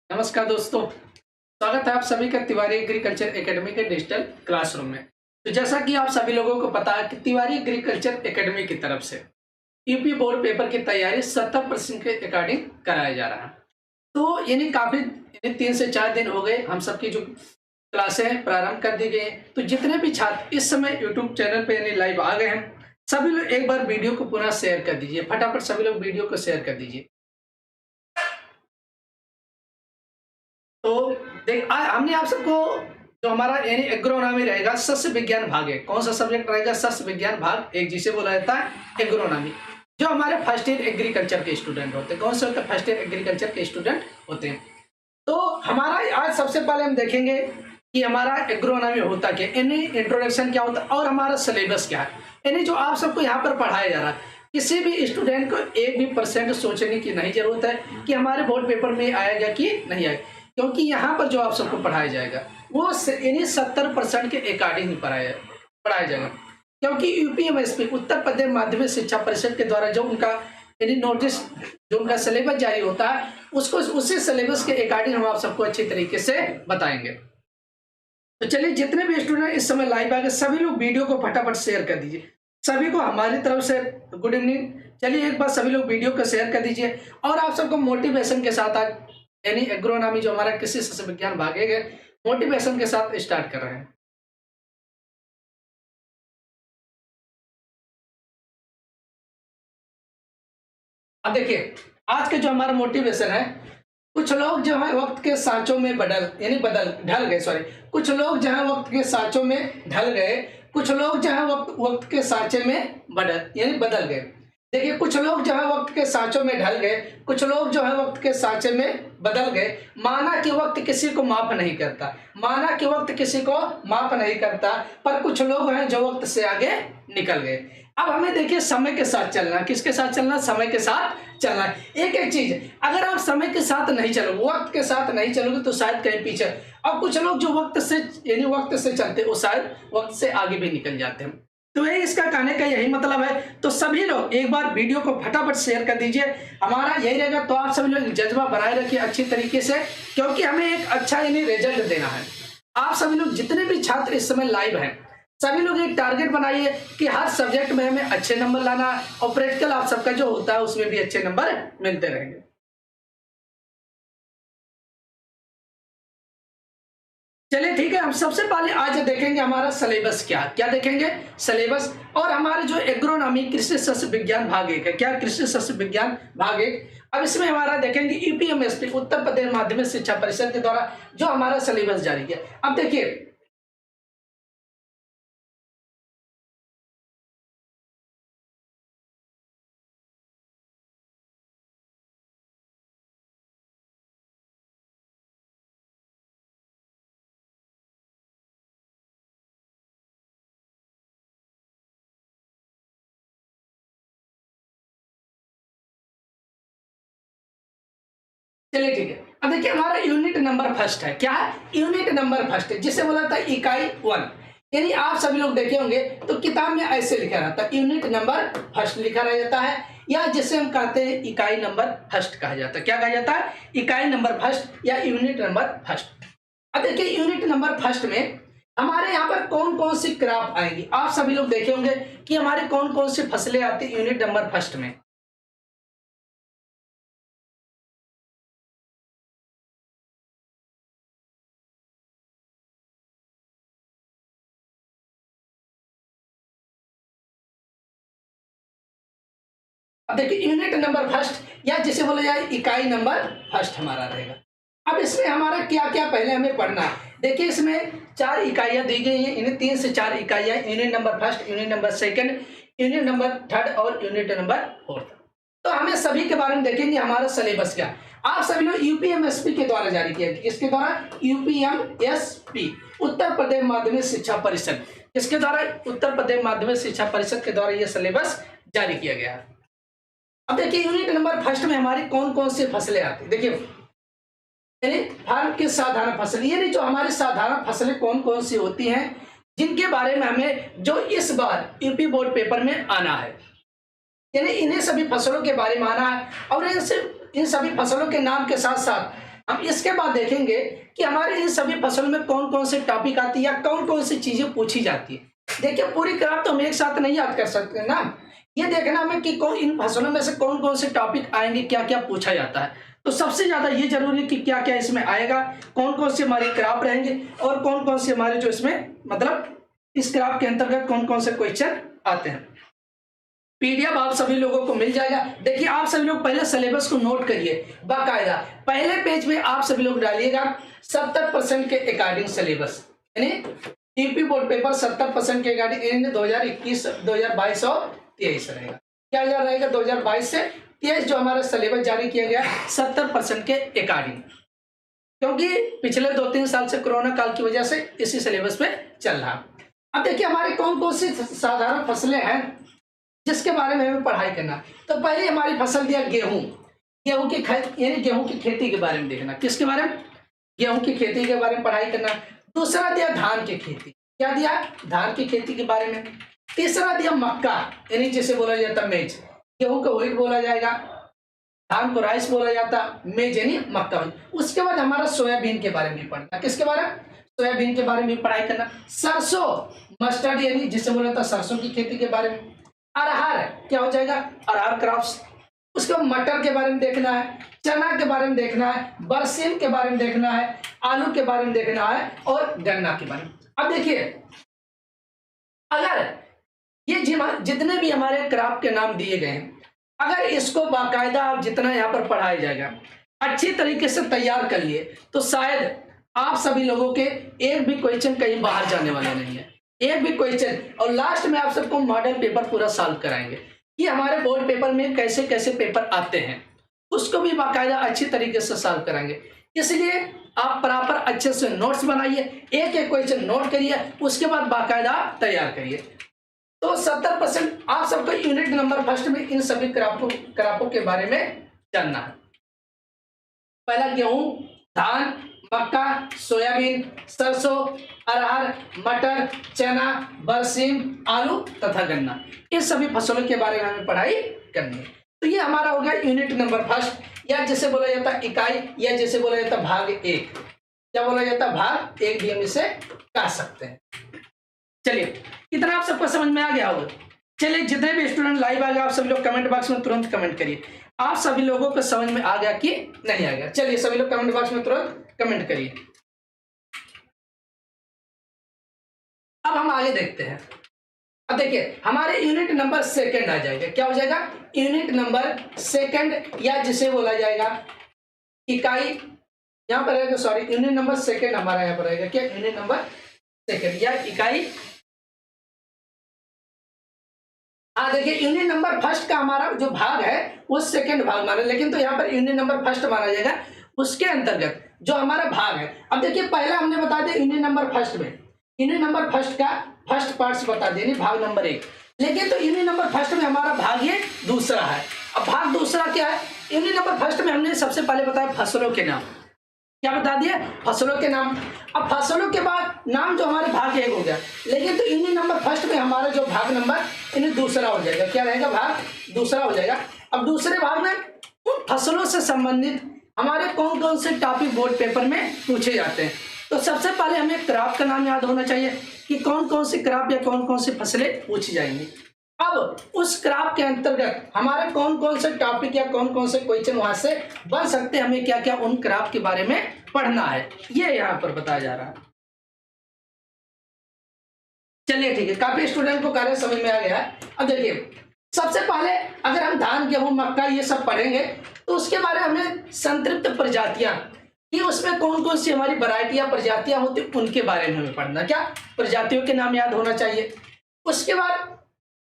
नमस्कार दोस्तों, स्वागत है आप सभी का तिवारी एग्रीकल्चर एकेडमी के डिजिटल क्लासरूम में। तो जैसा कि आप सभी लोगों को पता है कि तिवारी एग्रीकल्चर एकेडमी की तरफ से यूपी बोर्ड पेपर की तैयारी 70% के अकॉर्डिंग कराया जा रहा है। तो यानी काफी 3 से 4 दिन हो गए हम सबकी जो क्लासें हैं प्रारंभ कर दी गई हैं। तो जितने भी छात्र इस समय यूट्यूब चैनल पे यानी लाइव आ गए हैं, सभी लोग एक बार वीडियो को पुनः शेयर कर दीजिए। फटाफट सभी लोग वीडियो को शेयर कर दीजिए। तो हमने आप सबको जो हमारा यानी एग्रोनॉमी रहेगा, सस्य विज्ञान भाग एक। कौन सा सब्जेक्ट रहेगा? सस्य विज्ञान भाग एक, जिसे बोला जाता है एग्रोनॉमी। जो हमारे फर्स्ट ईयर एग्रीकल्चर के स्टूडेंट होते हैं, कौन से होते हैं? फर्स्ट ईयर एग्रीकल्चर के स्टूडेंट होते हैं। तो हमारा आज सबसे पहले हम देखेंगे कि हमारा एग्रोनॉमी होता क्या, यानी इंट्रोडक्शन क्या होता है और हमारा सिलेबस क्या है। यानी जो आप सबको यहाँ पर पढ़ाया जा रहा है, किसी भी स्टूडेंट को 1% सोचने की नहीं जरूरत है कि हमारे बोर्ड पेपर में आएगा कि नहीं आएगा, क्योंकि यहाँ पर जो आप सबको पढ़ाया जाएगा वो यानी 70% के अकॉर्डिंग ही पढ़ाया जाएगा। क्योंकि यूपीएमएसपी उत्तर प्रदेश माध्यमिक शिक्षा परिषद के द्वारा जो उनका यानी नोटिस, जो उनका सिलेबस जारी होता है, उसको उसी सिलेबस के अकॉर्डिंग हम आप सबको अच्छी तरीके से बताएंगे। तो चलिए, जितने भी स्टूडेंट इस समय लाइव आ गए, सभी लोग वीडियो को फटाफट शेयर कर दीजिए। सभी को हमारी तरफ से गुड इवनिंग। चलिए एक बार सभी लोग वीडियो को शेयर कर दीजिए और आप सबको मोटिवेशन के साथ आज यानी एग्रोनॉमी जो हमारा कृषि सस्य विज्ञान भाग एक है, मोटिवेशन के साथ स्टार्ट कर रहे हैं। अब देखिए, आज के जो हमारा मोटिवेशन है, कुछ लोग जो है वक्त के सांचों में ढल गए, सॉरी, कुछ लोग जो है वक्त के सांचों में ढल गए, कुछ लोग जो है वक्त के सांचे में बदल गए। देखिए, कुछ लोग जो है वक्त के सांचों में ढल गए, कुछ लोग जो है वक्त के सांचे में बदल गए। माना कि वक्त किसी को माफ नहीं करता, माना कि वक्त किसी को माफ नहीं करता, पर कुछ लोग हैं जो वक्त से आगे निकल गए। अब हमें देखिए समय के साथ चलना, किसके साथ चलना? समय के साथ चलना है। एक एक चीज, अगर आप समय के साथ नहीं चलोगे, वक्त के साथ नहीं चलोगे तो शायद कहीं पीछे। और कुछ लोग जो वक्त से चलते, वो शायद वक्त से आगे भी निकल जाते हैं। तो ये इसका कहने का यही मतलब है। तो सभी लोग एक बार वीडियो को फटाफट शेयर कर दीजिए, हमारा यही रहेगा। तो आप सभी लोग जज्बा बनाए रखिए अच्छी तरीके से, क्योंकि हमें एक अच्छा यानी रिजल्ट देना है। आप सभी लोग जितने भी छात्र इस समय लाइव हैं, सभी लोग एक टारगेट बनाइए कि हर सब्जेक्ट में हमें अच्छे नंबर लाना, और प्रैक्टिकल आप सबका जो होता है उसमें भी अच्छे नंबर मिलते रहेंगे। चलिए ठीक है, हम सबसे पहले आज देखेंगे हमारा सिलेबस क्या क्या देखेंगे, सिलेबस। और हमारे जो एग्रोनॉमी कृषि सस्य विज्ञान भाग एक है, क्या? कृषि सस्य विज्ञान भाग एक। अब इसमें हमारा देखेंगे यूपीएमएसपी उत्तर प्रदेश माध्यमिक शिक्षा परिषद के द्वारा जो हमारा सिलेबस जारी किया। अब देखिए, चलिए ठीक है। अब देखिए, हमारा यूनिट नंबर फर्स्ट है। क्या है? यूनिट नंबर फर्स्ट है, जिसे बोला था इकाई 1। यानी आप सभी लोग देखे होंगे तो किताब में ऐसे लिखा रहता है, यूनिट नंबर फर्स्ट लिखा रह जाता है, या जिसे हम कहते हैं इकाई नंबर फर्स्ट कहा जाता है। क्या कहा जाता है? इकाई नंबर फर्स्ट या यूनिट नंबर फर्स्ट। अब देखिए, यूनिट नंबर फर्स्ट में हमारे यहाँ पर कौन कौन सी क्रॉप आएंगी। आप सभी लोग देखे होंगे कि हमारे कौन कौन सी फसलें आती है यूनिट नंबर फर्स्ट में। अब देखिए, यूनिट नंबर फर्स्ट या जिसे बोला जाए इकाई नंबर फर्स्ट हमारा रहेगा। अब इसमें हमारा क्या क्या पहले हमें पढ़ना है। देखिए, इसमें 4 इकाइयां दी गई हैं, इन्हें 3 से 4 इकाइयां, unit number first, unit number second, unit number third और यूनिट नंबर फोर्थ। तो हमें सभी के बारे में देखेंगे हमारा सिलेबस क्या। आप सभी लोग यूपीएमएसपी के द्वारा जारी किया गया। किसके द्वारा? यूपीएमएसपी उत्तर प्रदेश माध्यमिक शिक्षा परिषद। किसके द्वारा? उत्तर प्रदेश माध्यमिक शिक्षा परिषद के द्वारा यह सिलेबस जारी किया गया है। अब देखिए, यूनिट नंबर फर्स्ट में हमारी कौन कौन सी फसलें आती है। देखिए, यानी फार्म की साधारण फसल, यानी जो हमारी साधारण फसलें कौन कौन सी होती हैं, जिनके बारे में हमें जो इस बार यूपी बोर्ड पेपर में आना है, यानी इन्हें सभी फसलों के बारे में आना है। और इन सभी फसलों के नाम के साथ साथ हम इसके बाद देखेंगे कि हमारे इन सभी फसलों में कौन कौन से टॉपिक आती है या कौन कौन सी चीजें पूछी जाती है। देखिए पूरी ग्राफ तो हम एक साथ नहीं याद कर सकते ना, ये देखना हमें कि कौन इन फसलों में से कौन कौन से टॉपिक आएंगे, क्या क्या पूछा जाता है। तो सबसे ज्यादा ये जरूरी है कि क्या क्या इसमें आएगा, कौन कौन से हमारे क्रॉप रहेंगे और कौन कौन से हमारे जो इसमें मतलब इस क्रॉप के अंतर्गत कौन कौन से क्वेश्चन आते हैं। पीडीएफ आप सभी लोगों को मिल जाएगा। देखिए आप सभी लोग पहले सिलेबस को नोट करिए बाकायदा। पहले पेज में आप सभी लोग डालिएगा 70% के अकॉर्डिंग सिलेबस, यानी यूपी बोर्ड पेपर 70% के अकॉर्डिंग 2021 2022 और 23 रहेगा। क्या रहेगा 2022 से 23 जो हमारा सिलेबस जारी किया गया 70% के अकॉर्डिंग, क्योंकि पिछले 2-3 साल से कोरोना काल की वजह से इसी सिलेबस पे चल रहा। अब देखिए हमारी कौन कौन सी साधारण फसलें हैं जिसके बारे में हमें पढ़ाई करना। तो पहले हमारी फसल दिया गेहूं, गेहूं की यानी गेहूं की खेती के बारे में देखना। किसके बारे में? गेहूं की खेती के बारे में पढ़ाई करना। दूसरा दिया धान की खेती, क्या दिया? धान की खेती के बारे में। तीसरा दिया मक्का, यानी जिसे बोला जाता मेज, गेहूं को व्हीट बोला जाएगा, धान को राइस बोला जाता, मेज यानी मक्का। उसके बाद हमारा सोयाबीन के बारे में पढ़ना। किसके बारे में? सोयाबीन के बारे में पढ़ाई करना। सरसों मस्टर्ड यानी जिसे बोला जाता सरसों की खेती के बारे में। अरहर क्या हो जाएगा? अरहर क्रॉप्स। उसके बाद मटर के बारे में देखना है, चना के बारे में देखना है, बरसीम के बारे में देखना है, आलू के बारे में देखना है और गन्ना के बारे में। अब देखिए अगर ये जितने भी हमारे क्रॉप के नाम दिए गए हैं, अगर इसको बाकायदा जितना यहाँ पर पढ़ाया जाएगा अच्छी तरीके से तैयार कर लिए तो शायद आप सभी लोगों के एक भी क्वेश्चन कहीं बाहर जाने वाला नहीं है, एक भी क्वेश्चन। और लास्ट में आप सबको मॉडल पेपर पूरा सॉल्व कराएंगे कि हमारे बोर्ड पेपर में कैसे कैसे पेपर आते हैं, उसको भी बाकायदा अच्छी तरीके से सॉल्व कराएंगे। इसलिए आप प्रॉपर अच्छे से नोट्स बनाइए, एक एक क्वेश्चन नोट करिए, उसके बाद बाकायदा तैयार करिए। तो 70% आप सबको यूनिट नंबर फर्स्ट में इन सभी क्रॉपों के बारे में जानना है। पहला गेहूं, धान, मक्का, सोयाबीन, सरसों, अरहर, मटर, चना, बरसीम, आलू तथा गन्ना, इन सभी फसलों के बारे में हमें पढ़ाई करनी है। तो ये हमारा होगा यूनिट नंबर फर्स्ट, या जिसे बोला जाता है इकाई, या जिसे बोला जाता भाग 1। क्या बोला जाता है? भाग 1 भी हम इसे कह सकते हैं। चलिए इतना आप सबको समझ में आ गया होगा। चलिए जितने भी स्टूडेंट लाइव आ गए आप सभी लोग कमेंट बॉक्स में तुरंत कमेंट करिए, आप सभी लोगों को समझ में आ गया कि नहीं आ गया। चलिए सभी लोग कमेंट बॉक्स में तुरंत कमेंट करिए। अब हम आगे देखते हैं। अब देखिए हमारे यूनिट नंबर सेकंड आ जाएगा। क्या हो जाएगा? यूनिट नंबर सेकंड, या जिसे बोला जाएगा इकाई। यहां पर रहेगा, सॉरी यूनिट नंबर सेकंड हमारा यहां पर रहेगा। क्या? यूनिट नंबर सेकंड या इकाई। हाँ देखिए यूनिट नंबर फर्स्ट का हमारा जो भाग है वो सेकंड भाग माना, लेकिन तो यहाँ पर यूनिट नंबर फर्स्ट माना जाएगा। उसके अंतर्गत जो हमारा भाग है, अब देखिए पहला हमने बता दिया यूनिट नंबर फर्स्ट में, यूनिट नंबर फर्स्ट का फर्स्ट पार्ट्स बता दिए, भाग नंबर 1। लेकिन तो यूनिट नंबर फर्स्ट में हमारा भाग ये दूसरा है। अब भाग दूसरा क्या है? यूनिट नंबर फर्स्ट में हमने सबसे पहले बताया फसलों के नाम। क्या बता दिया? फसलों के नाम। अब फसलों के बाद नाम जो हमारे भाग 1 हो गया, लेकिन तो यूनिट नंबर फर्स्ट में हमारा जो भाग नंबर इन्हें दूसरा हो जाएगा। क्या रहेगा? भाग दूसरा हो जाएगा। अब दूसरे भाग में उन फसलों से संबंधित हमारे कौन कौन से टॉपिक बोर्ड पेपर में पूछे जाते हैं। तो सबसे पहले हमें क्रॉप का नाम याद होना चाहिए कि कौन कौन सी क्रॉप या कौन कौन सी फसलें पूछी जाएंगी। अब उस क्रॉप के अंतर्गत हमारे कौन कौन से टॉपिक या कौन कौन से क्वेश्चन वहां से बन सकते हैं, हमें क्या क्या उन क्रॉप के बारे में पढ़ना है, ये यहाँ पर बताया जा रहा है। चलिए ठीक है, काफी स्टूडेंट को कार्य समझ में आ गया है। अब देखिए सबसे पहले अगर हम धान, गेहूं, मक्का ये सब पढ़ेंगे तो उसके बारे में हमें संतृप्त प्रजातियां कि उसमें कौन कौन सी हमारी वैरायटियां प्रजातियां होती उनके बारे में हमें पढ़ना। क्या? प्रजातियों के नाम याद होना चाहिए। उसके बाद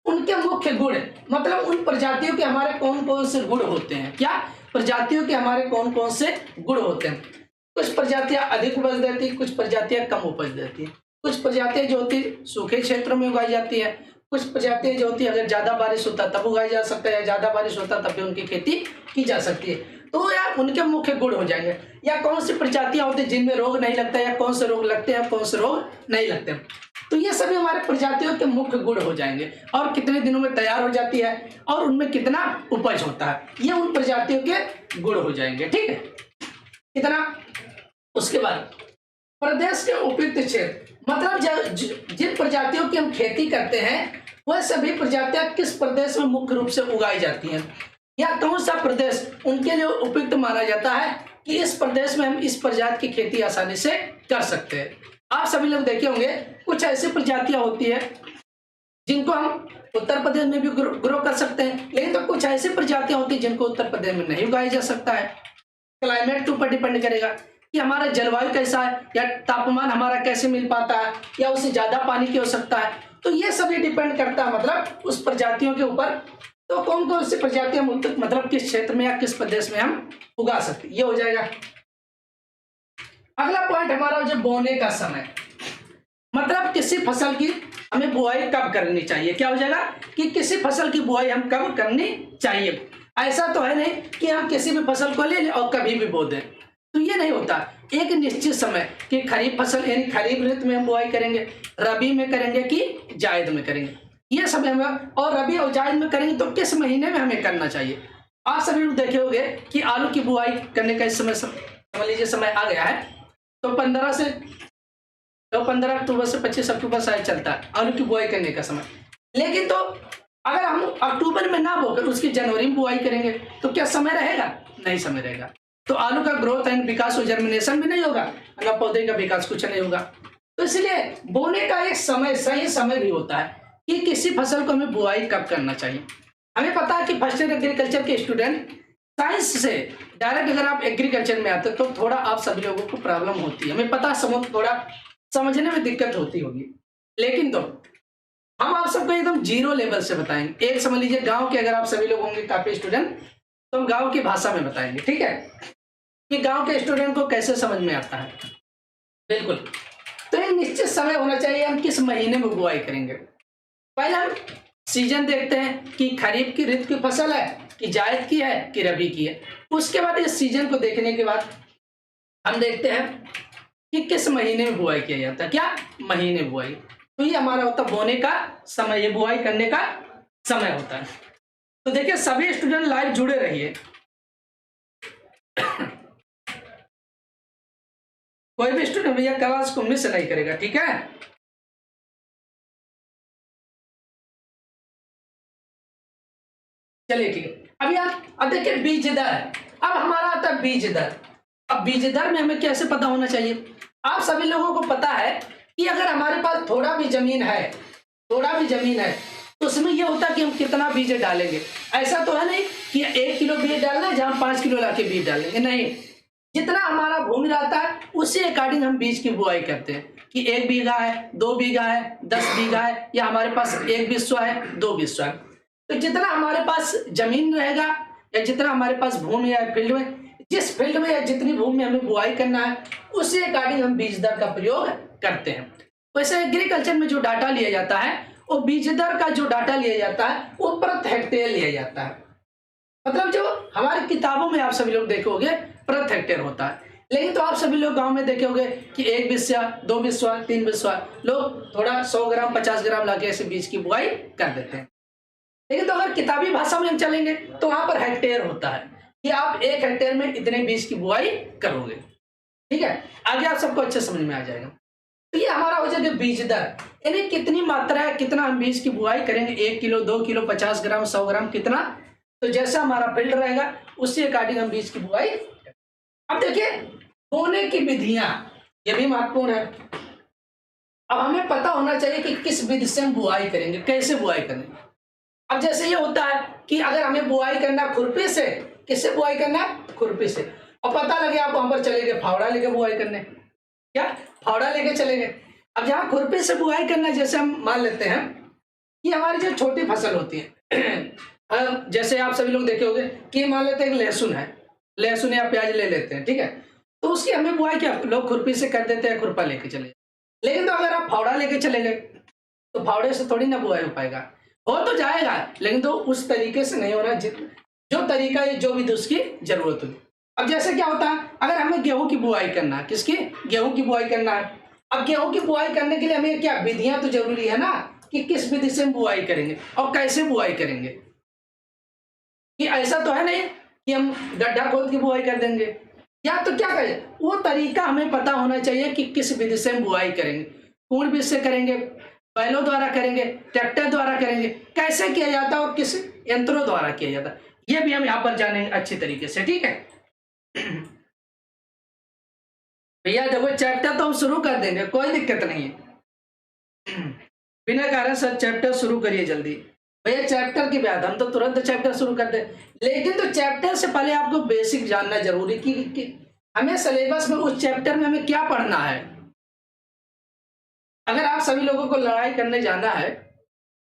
उनके मुख्य गुण, मतलब उन प्रजातियों के हमारे कौन कौन से गुण होते हैं। क्या? प्रजातियों के हमारे कौन कौन से गुण होते हैं। कुछ प्रजातियां अधिक उपज देती, कुछ प्रजातियां कम उपज देती, कुछ प्रजातियां जो होती सूखे क्षेत्रों में उगाई जाती है, कुछ प्रजातियां जो होती है अगर ज्यादा बारिश होता तब उगाई जा सकता है, या ज्यादा बारिश होता तब भी उनकी खेती की जा सकती है। तो यार उनके मुख्य गुण हो जाएंगे, या कौन सी प्रजातियां होती है जिनमें रोग नहीं लगता, या कौन से रोग लगते हैं, कौन से रोग नहीं लगते। तो ये सभी हमारे प्रजातियों के मुख्य गुण हो जाएंगे, और कितने दिनों में तैयार हो जाती है और उनमें कितना उपज होता है, ये उन प्रजातियों के गुण हो जाएंगे। ठीक है। कितना, उसके बाद प्रदेश के उपयुक्त क्षेत्र, मतलब जिन प्रजातियों की हम खेती करते हैं वह सभी प्रजातियां किस प्रदेश में मुख्य रूप से उगाई जाती हैं, या कौन सा प्रदेश उनके लिए उपयुक्त माना जाता है कि इस प्रदेश में हम इस प्रजाति की खेती आसानी से कर सकते हैं। आप सभी लोग देखे होंगे कुछ ऐसी प्रजातियां होती है जिनको हम उत्तर प्रदेश में भी ग्रो कर सकते हैं, लेकिन तो कुछ ऐसी प्रजातियां होती है जिनको उत्तर प्रदेश में नहीं उगाया जा सकता है। क्लाइमेट के ऊपर डिपेंड करेगा कि हमारा जलवायु कैसा है, या तापमान हमारा कैसे मिल पाता है, या उससे ज्यादा पानी की आवश्यकता है। तो ये सभी डिपेंड करता है मतलब उस प्रजातियों के ऊपर। तो कौन कौन सी प्रजातियां मतलब किस क्षेत्र में या किस प्रदेश में हम उगा सकते, ये हो जाएगा। अगला पॉइंट हमारा जो बोने का समय, मतलब किसी फसल की हमें बुआई कब करनी चाहिए। क्या हो जाएगा कि किसी फसल की बुआई हम कब करनी चाहिए। ऐसा तो है नहीं कि हम किसी भी फसल को ले लें और कभी भी बो दें, तो ये नहीं होता। एक निश्चित समय कि खरीफ फसल यानी खरीफ ऋतु में हम बुआई करेंगे, रबी में करेंगे कि जायद में करेंगे, ये समय में, और रबी और जायद में करेंगे तो किस महीने में हमें करना चाहिए। आप सभी लोग देखे होंगे कि आलू की बुआई करने का इस समय समझ लीजिए समय आ गया है, तो 15 अक्टूबर से 25 अक्टूबर शायद चलता है आलू की बुआई करने का समय। लेकिन तो अगर हम अक्टूबर में ना बोकर उसकी जनवरी में बुआई करेंगे तो क्या समय रहेगा, नहीं समय रहेगा। तो आलू का ग्रोथ एंड विकास और जर्मिनेशन भी नहीं होगा, ना पौधे का विकास कुछ नहीं होगा। तो इसलिए बोने का एक समय, सही समय भी होता है कि किसी फसल को हमें बुआई कब करना चाहिए। हमें पता है कि फर्स्ट ईयर एग्रीकल्चर के स्टूडेंट साइंस से डायरेक्ट अगर आप एग्रीकल्चर में आते तो थोड़ा आप सभी लोगों को प्रॉब्लम होती है, हमें पता है, थोड़ा समझने में दिक्कत होती होगी। लेकिन तो हम आप सबको एकदम जीरो लेवल से बताएंगे। एक समझ लीजिए गांव के अगर आप सभी लोग होंगे काफी स्टूडेंट, तो हम गांव की भाषा में बताएंगे, ठीक है, कि गांव के स्टूडेंट को कैसे समझ में आता है। बिल्कुल, तो एक निश्चित समय होना चाहिए हम किस महीने में बुआई करेंगे। पहले हम सीजन देखते हैं कि खरीफ की ऋतु की फसल है कि जायद की है कि रबी की है। उसके बाद इस सीजन को देखने के बाद हम देखते हैं कि किस महीने में बुआई किया जाता है, क्या महीने बुआई। तो ये हमारा होता है बोने का समय, ये बुआई करने का समय होता है। तो देखिए सभी स्टूडेंट लाइव जुड़े रहिए, कोई भी स्टूडेंट भैया क्लास को मिस नहीं करेगा, ठीक है। चलिए ठीक है। अभी अब देखिए बीज दर, अब हमारा आता है बीज दर। अब बीज दर में हमें कैसे पता होना चाहिए। आप सभी लोगों को पता है कि अगर हमारे पास थोड़ा भी जमीन है तो उसमें यह होता है कि हम कितना बीज डालेंगे। ऐसा तो है नहीं कि 1 किलो बीज डालना है जहां 5 किलो लाके बीज डालेंगे, नहीं। जितना हमारा भूमि रहता है उसी अकॉर्डिंग हम बीज की बुआई करते हैं कि 1 बीघा है, 2 बीघा है, 10 बीघा है, या हमारे पास 1 बिस्वा है, 2 बिस्वा है। तो जितना हमारे पास जमीन रहेगा या जितना हमारे पास भूमि है फील्ड में, जिस फील्ड में या जितनी भूमि में हमें बुआई करना है उसी अकॉर्डिंग हम बीज दर का प्रयोग करते हैं। वैसे एग्रीकल्चर में जो डाटा लिया जाता है वो बीज दर का जो डाटा लिया जाता है वो प्रति हेक्टेयर लिया जाता है। मतलब जो हमारी किताबों में आप सभी लोग देखोगे प्रति हेक्टेयर होता है, लेकिन तो आप सभी लोग गांव में देखे होंगे कि 1 बिस्वा, 2 बिस्वा, 3 बिस्वा, लोग थोड़ा 100 ग्राम 50 ग्राम लाके ऐसे बीज की बुआई कर देते हैं। लेकिन तो अगर किताबी भाषा में हम चलेंगे तो वहां पर हेक्टेयर होता है कि आप 1 हेक्टेयर में इतने बीज की बुआई करोगे, ठीक है। आगे आप सबको अच्छे समझ में आ जाएगा। तो ये हमारा हो जाएगा बीज दर, यानी कितनी मात्रा है, कितना हम बीज की बुआई करेंगे, 1 किलो, 2 किलो, 50 ग्राम, 100 ग्राम, कितना। तो जैसा हमारा फील्ड रहेगा उसी अकॉर्डिंग हम बीज की बुआई। अब देखिए बोने की विधियां, ये भी महत्वपूर्ण है। अब हमें पता होना चाहिए कि किस विधि से हम बुआई करेंगे, कैसे बुआई करेंगे। अब जैसे ये होता है कि अगर हमें बुआई करना खुरपी से, किससे बुआई करना है, खुरपी से, और पता लगे आप वहां पर चले गए फावड़ा लेके बुआई करने, क्या फावड़ा लेके चले गए। अब जहाँ खुरपी से बुआई करना, जैसे हम मान लेते हैं कि हमारी जो छोटी फसल होती है जैसे आप सभी लोग देखे होंगे कि मान लेते हैं लहसुन है, लहसुन या प्याज ले लेते हैं, ठीक है। तो उसकी हमें बुआई क्या लोग खुरपी से कर देते हैं, खुरपा लेके चले। लेकिन तो अगर आप फावड़ा लेके चले गए तो फावड़े से थोड़ी ना बुआई हो पाएगा, हो तो जाएगा लेकिन तो उस तरीके से नहीं होना जो तरीका है, जो भी उसकी जरूरत होगी। अब जैसे क्या होता है, अगर हमें गेहूं की बुआई करना है, किसकी, गेहूं की बुआई करना है। अब गेहूं की बुआई करने के लिए हमें क्या विधियां तो जरूरी है ना, कि किस विधि से हम बुआई करेंगे और कैसे बुआई करेंगे। कि ऐसा तो है नहीं कि हम गड्ढा खोद की बुआई कर देंगे या तो क्या करें, वो तरीका हमें पता होना चाहिए कि किस विधि से हम बुआई करेंगे, कौन विधि से करेंगे, बैलों द्वारा करेंगे, ट्रैक्टर द्वारा करेंगे, कैसे किया जाता है और किस यंत्रों द्वारा किया जाता है, ये भी हम यहाँ पर जानेंगे अच्छी तरीके से। ठीक है भैया देखो, चैप्टर तो हम शुरू कर देंगे, कोई दिक्कत नहीं है बिना कारण सर चैप्टर शुरू करिए जल्दी। भैया चैप्टर की बात, हम तो तुरंत चैप्टर शुरू कर दे, लेकिन तो चैप्टर से पहले आपको बेसिक जानना जरूरी कि हमें सिलेबस में उस चैप्टर में हमें क्या पढ़ना है। अगर आप सभी लोगों को लड़ाई करने जाना है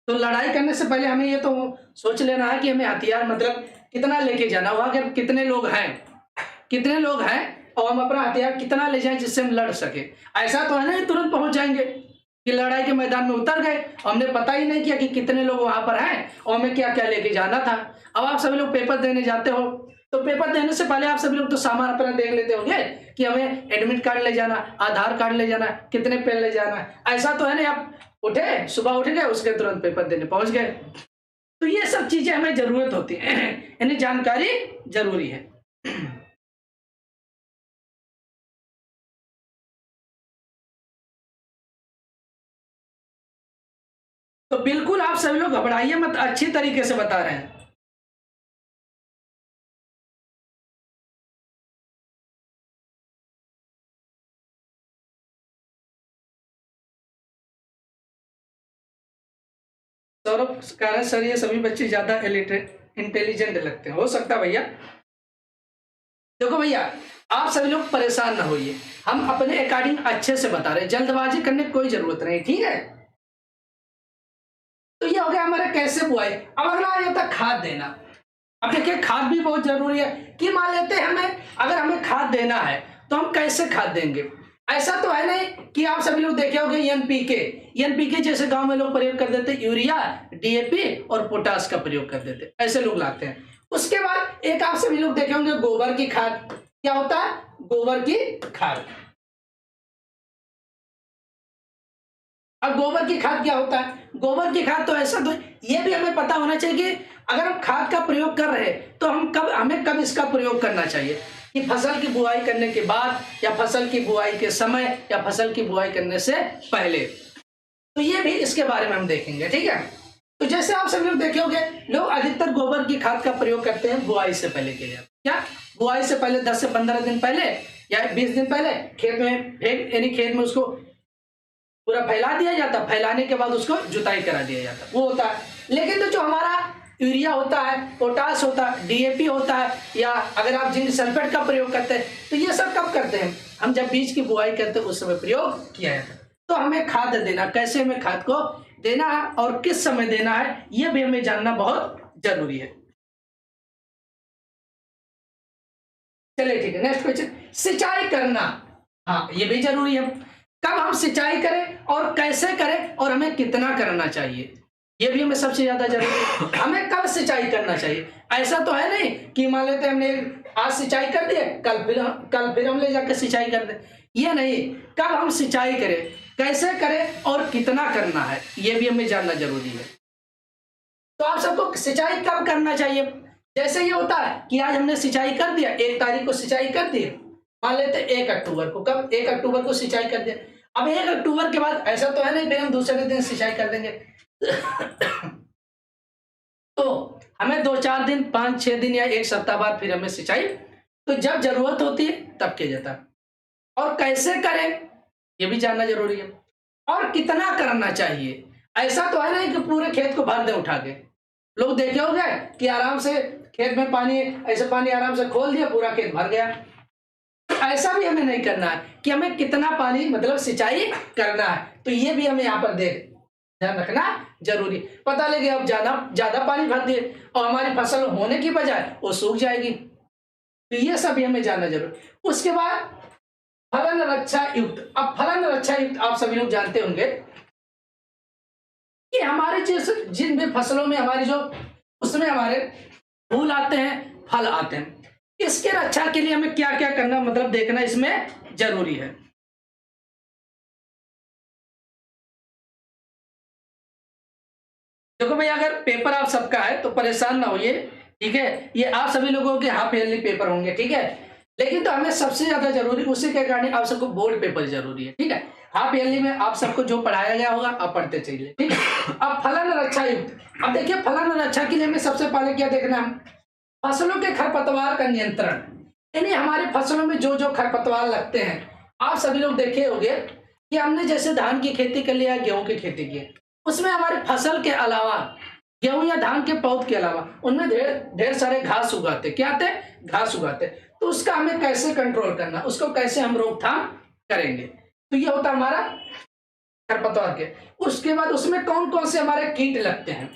तो लड़ाई करने से पहले हमें ये तो सोच लेना है कि हमें हथियार मतलब कितना लेके जाना, वहां के कितने लोग हैं और हम अपना हथियार कितना ले जाएं जिससे हम लड़ सके। ऐसा तो है ना तुरंत पहुंच जाएंगे कि लड़ाई के मैदान में उतर गए और हमने पता ही नहीं किया कि कितने लोग वहां पर हैं और हमें क्या क्या लेके जाना था। अब आप सभी लोग पेपर देने जाते हो तो पेपर देने से पहले आप सभी लोग तो सामान अपना देख लेते होंगे कि हमें एडमिट कार्ड ले जाना, आधार कार्ड ले जाना, कितने पेन ले जाना। ऐसा तो है ना आप उठे, सुबह उठ गए, उसके तुरंत पेपर देने पहुंच गए। तो ये सब चीजें हमें जरूरत होती है, यानी जानकारी जरूरी है। तो बिल्कुल आप सभी लोग घबराइए मत, अच्छी तरीके से बता रहे हैं। सौरभ कह रहे हैं सर ये सभी बच्चे ज्यादा इंटेलिजेंट लगते हैं, हो सकता है भैया। देखो भैया आप सभी लोग परेशान ना होइए, हम अपने अकॉर्डिंग अच्छे से बता रहे हैं, जल्दबाजी करने की कोई जरूरत नहीं, ठीक है। तो ये हो गया हमारा कैसे बुआई। अब अगला आ जाता है खाद देना। अब देखिए खाद भी बहुत जरूरी है कि मान लेते हैं हमें, अगर हमें खाद देना है तो हम कैसे खाद देंगे। ऐसा तो है नहीं कि आप सभी लोग देखे होंगे एनपीके जैसे गांव में लोग प्रयोग कर देते, यूरिया, डीएपी और पोटास का प्रयोग कर देते, ऐसे लोग लाते हैं। उसके बाद एक आप सभी लोग देखे होंगे गोबर की खाद। क्या होता है, गोबर की खाद। अब गोबर की खाद क्या होता है, गोबर की खाद तो ऐसा तो ये भी हमें पता होना चाहिए कि अगर हम खाद का प्रयोग कर रहे हैं तो हमें कब इसका प्रयोग करना चाहिए, कि फसल की बुआई करने के बाद या फसल की बुआई के समय या फसल की बुआई करने से पहले। तो ये भी इसके बारे में हम देखेंगे, ठीक है। तो जैसे आप सभी लोग देखे होंगे, लोग अधिकतर गोबर की खाद का प्रयोग करते हैं बुआई से पहले के लिए। क्या बुआई से पहले 10 से 15 दिन पहले या 20 दिन पहले खेत में फेंक, यानी खेत में उसको पूरा फैला दिया जाता, फैलाने के बाद उसको जुताई करा दिया जाता, वो होता है। लेकिन तो जो हमारा यूरिया होता है, पोटास होता है, डीएपी होता है, या अगर आप जिंक सल्फेट का प्रयोग करते हैं तो ये सब कब करते हैं, हम जब बीज की बुआई करते हैं उस समय प्रयोग किया जाता है। तो हमें खाद देना, कैसे हमें खाद को देना है और किस समय देना है, ये भी हमें जानना बहुत जरूरी है। चलिए ठीक है, नेक्स्ट क्वेश्चन, सिंचाई करना। हाँ ये भी जरूरी है, कब हम सिंचाई करें और कैसे करें और हमें कितना करना चाहिए, ये भी हमें सबसे ज्यादा जरूरी है। हमें कब सिंचाई करना चाहिए, ऐसा तो है नहीं कि मान लेते हमने आज सिंचाई कर दिए, कल फिर हम ले जाकर सिंचाई कर दे, ये नहीं। कब हम सिंचाई करें, कैसे करें और कितना करना है, ये भी हमें जानना जरूरी है। तो आप सबको सिंचाई कब करना चाहिए, जैसे ये होता है कि आज हमने सिंचाई कर दिया, 1 तारीख को सिंचाई कर दी, मान लेते 1 अक्टूबर को, कब 1 अक्टूबर को सिंचाई कर दिया। अब 1 अक्टूबर के बाद ऐसा तो है नहीं फिर हम दूसरे दिन सिंचाई कर देंगे तो हमें 2-4 दिन, 5-6 दिन या 1 सप्ताह बाद फिर हमें सिंचाई, तो जब जरूरत होती है तब किया जाता है। और कैसे करें ये भी जानना जरूरी है, और कितना करना चाहिए। ऐसा तो है नहीं कि पूरे खेत को भर दे उठा के, लोग देखे होंगे कि आराम से खेत में पानी, ऐसे पानी आराम से खोल दिया, पूरा खेत भर गया। ऐसा भी हमें नहीं करना है कि हमें कितना पानी मतलब सिंचाई करना है, तो ये भी हमें यहाँ पर ध्यान रखना जरूरी। पता लगे अब ज्यादा पानी भर दिए और हमारी फसल होने की बजाय वो सूख जाएगी, तो ये सब भी हमें जानना जरूरी। उसके बाद फलन रक्षा युक्त। अब फलन रक्षा युक्त आप सभी लोग जानते होंगे कि हमारे जिन भी फसलों में हमारी जो उसमें हमारे फूल आते हैं, फल आते हैं, इसके रक्षा के लिए हमें क्या क्या करना मतलब देखना इसमें जरूरी है। देखो भाई अगर पेपर आप सबका है तो परेशान ना होइए, ठीक है। ये आप सभी लोगों के हाफ ईयरली पेपर होंगे, ठीक है। लेकिन तो हमें सबसे ज्यादा जरूरी उसी के कारण आप सबको बोर्ड पेपर जरूरी है, ठीक है। हाफ ईयरली में आप सबको जो पढ़ाया गया होगा आप पढ़ते चलिए, ठीक है। अब फलन और अच्छा युक्त, अब देखिए फलन और अच्छा के लिए हमें सबसे पहले क्या देखना है, फसलों के खरपतवार का नियंत्रण, यानी हमारे फसलों में जो जो खरपतवार लगते हैं। आप सभी लोग देखे होंगे कि हमने जैसे धान की खेती कर लिया, गेहूं की खेती की, उसमें हमारी फसल के अलावा गेहूं या धान के पौध के अलावा उनमें ढेर ढेर सारे घास उगाते, क्या आते, घास उगाते। तो उसका हमें कैसे कंट्रोल करना, उसको कैसे हम रोकथाम करेंगे, तो ये होता हमारा खरपतवार के। उसके बाद उसमें कौन कौन से हमारे कीट लगते हैं,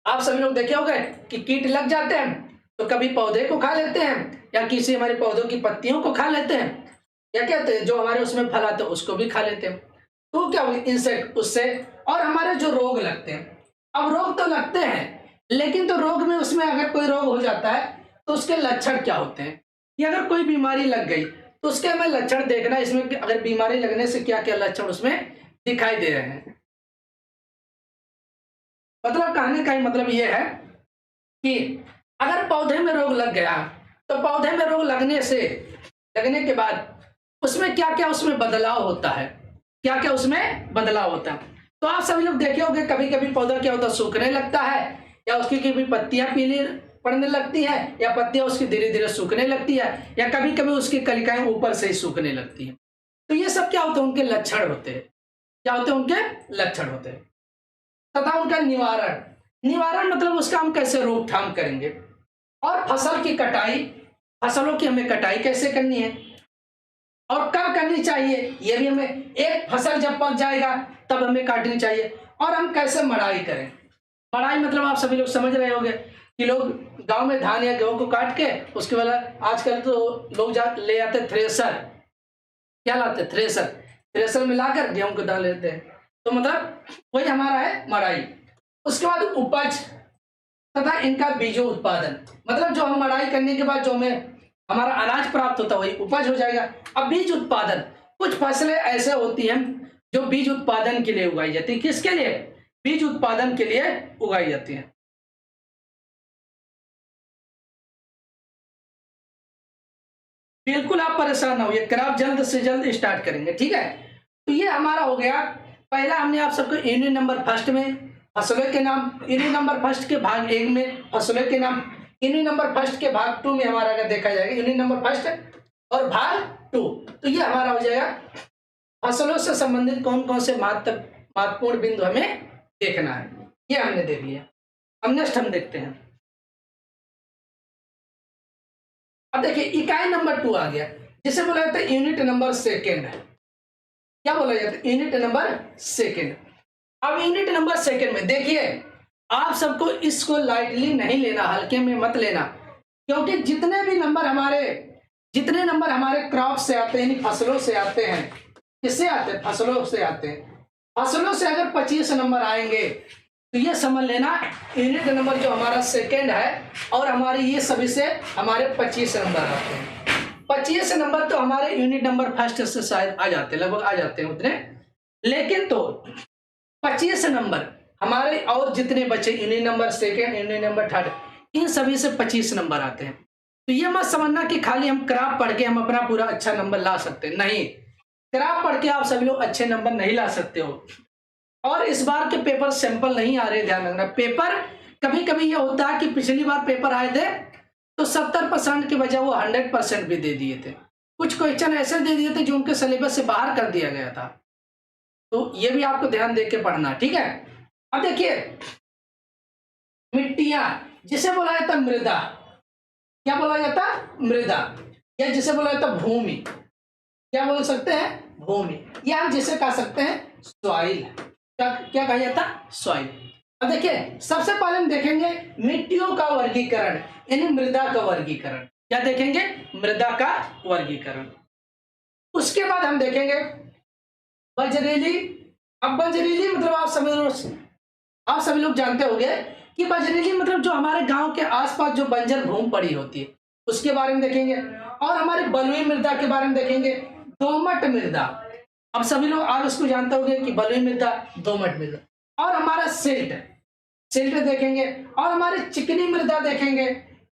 आप सभी लोग देखे होंगे कि कीट लग जाते हैं तो कभी पौधे को खा लेते हैं या किसी हमारे पौधों की पत्तियों को खा लेते हैं, या कहते हैं जो हमारे उसमें फल आते हैं उसको भी खा लेते हैं। तो क्या इंसेक्ट उससे, और हमारे जो रोग लगते हैं, अब रोग तो लगते हैं लेकिन तो रोग में उसमें अगर कोई रोग हो जाता है तो उसके लक्षण क्या होते हैं, कि अगर कोई बीमारी लग गई तो उसके हमें लक्षण देखना, इसमें कि अगर बीमारी लगने से क्या क्या लक्षण उसमें दिखाई दे रहे हैं। मतलब कहने का ही मतलब ये है कि अगर पौधे में रोग लग गया तो पौधे में रोग लगने के बाद उसमें क्या क्या उसमें बदलाव होता है, क्या क्या उसमें बदलाव होता है। तो आप सभी लोग देखे होंगे कभी कभी पौधा क्या होता है, सूखने लगता है, या उसकी कभी पत्तियां पीली पड़ने लगती है, या पत्तियां उसकी धीरे धीरे सूखने लगती है, या कभी कभी उसकी कलिकाएं ऊपर से ही सूखने लगती है। तो ये सब क्या होते हैं, उनके लक्षण होते हैं, क्या होते हैं, उनके लक्षण होते हैं। तथा उनका निवारण, निवारण मतलब उसका हम कैसे रोकथाम करेंगे, और फसल की कटाई, फसलों की हमें कटाई कैसे करनी है और कब करनी चाहिए, ये भी हमें, एक फसल जब पक जाएगा तब हमें काटनी चाहिए, और हम कैसे मड़ाई करें। मड़ाई मतलब आप सभी लोग समझ रहे होंगे कि लोग गांव में धान या गेहूं को काट के उसके बाद आजकल तो लोग ले जाते थ्रेसर, क्या लाते, थ्रेसर, थ्रेसर में लाकर गेहूं को डाल लेते हैं। तो मतलब वही हमारा है मड़ाई। उसके बाद उपज तथा इनका बीजों उत्पादन, मतलब जो हम मड़ाई करने के बाद जो हमें हमारा अनाज प्राप्त होता है वही उपज हो जाएगा। अब बीज उत्पादन, कुछ फसलें ऐसे होती हैं जो बीज उत्पादन के लिए उगाई जाती है, किसके लिए, बीज उत्पादन के लिए उगाई जाती है। बिल्कुल आप परेशान ना होइए, क्राफ्ट जल्द से जल्द स्टार्ट करेंगे, ठीक है। तो ये हमारा हो गया, पहला हमने आप सबको यूनिट नंबर फर्स्ट में फसलों के नाम, यूनिट नंबर फर्स्ट के भाग 1 में फसलों के नाम, यूनिट नंबर फर्स्ट के भाग 2 में हमारा अगर देखा जाएगा यूनिट नंबर फर्स्ट और भाग 2, तो ये हमारा हो जाएगा फसलों से संबंधित कौन कौन से महत्वपूर्ण बिंदु हमें देखना है, ये हमने देख लिया। अब नेक्स्ट हम देखते हैं। अब देखिए इकाई नंबर 2 आ गया, जिसे बोला जाता है यूनिट नंबर सेकेंड, क्या बोला जाता है, यूनिट नंबर सेकेंड। अब यूनिट नंबर सेकेंड में देखिए आप सबको इसको लाइटली नहीं लेना, हल्के में मत लेना, क्योंकि जितने नंबर हमारे क्रॉप से आते हैं, फसलों से आते हैं, किससे आते हैं, फसलों से आते हैं। फसलों से अगर 25 नंबर आएंगे तो ये समझ लेना यूनिट नंबर जो हमारा सेकेंड है और हमारे ये सभी से हमारे 25 नंबर आते हैं। 25 नंबर तो हमारे यूनिट नंबर फर्स्ट से शायद आ जाते हैं, लगभग आ जाते हैं उतने, लेकिन तो 25 नंबर हमारे और जितने बचे unit number second, unit number third, इन सभी से 25 नंबर आते हैं। तो ये मत समझना कि खाली हम क्राफ्ट पढ़ के हम अपना पूरा अच्छा नंबर ला सकते हैं, नहीं, क्राफ्ट पढ़ के आप सभी लोग अच्छे नंबर नहीं ला सकते हो। और इस बार के पेपर सैंपल नहीं आ रहे, ध्यान रखना। पेपर कभी कभी ये होता है कि पिछली बार पेपर आए थे तो 70% के बजाय वो 100% भी दे दिए थे, कुछ क्वेश्चन ऐसे दे दिए थे जो उनके सिलेबस से बाहर कर दिया गया था। तो ये भी आपको ध्यान दे के पढ़ना, ठीक है। अब देखिए मिट्टियां, जिसे बोला जाता मृदा, क्या बोला जाता, मृदा, या जिसे बोला जाता भूमि, क्या बोल सकते हैं, भूमि, या हम जिसे कह सकते हैं सॉइल, क्या कहा जाता, सॉइल। अब देखिए सबसे पहले हम देखेंगे मिट्टियों का वर्गीकरण, यानी मृदा का वर्गीकरण, क्या देखेंगे, मृदा का वर्गीकरण। उसके बाद हम देखेंगे बजरीली। अब बजरीली मतलब आप सभी लोग जानते होंगे कि बजरीली मतलब जो हमारे गांव के आसपास जो बंजर भूमि पड़ी होती है उसके बारे में देखेंगे, और हमारे बलुई मृदा के बारे में देखेंगे, दोमट मृदा, अब सभी लोग आप इसको जानते होंगे कि बलुई मृदा, दोमट मृदा, और हमारा सिल्ट देखेंगे, और हमारी चिकनी मृदा देखेंगे,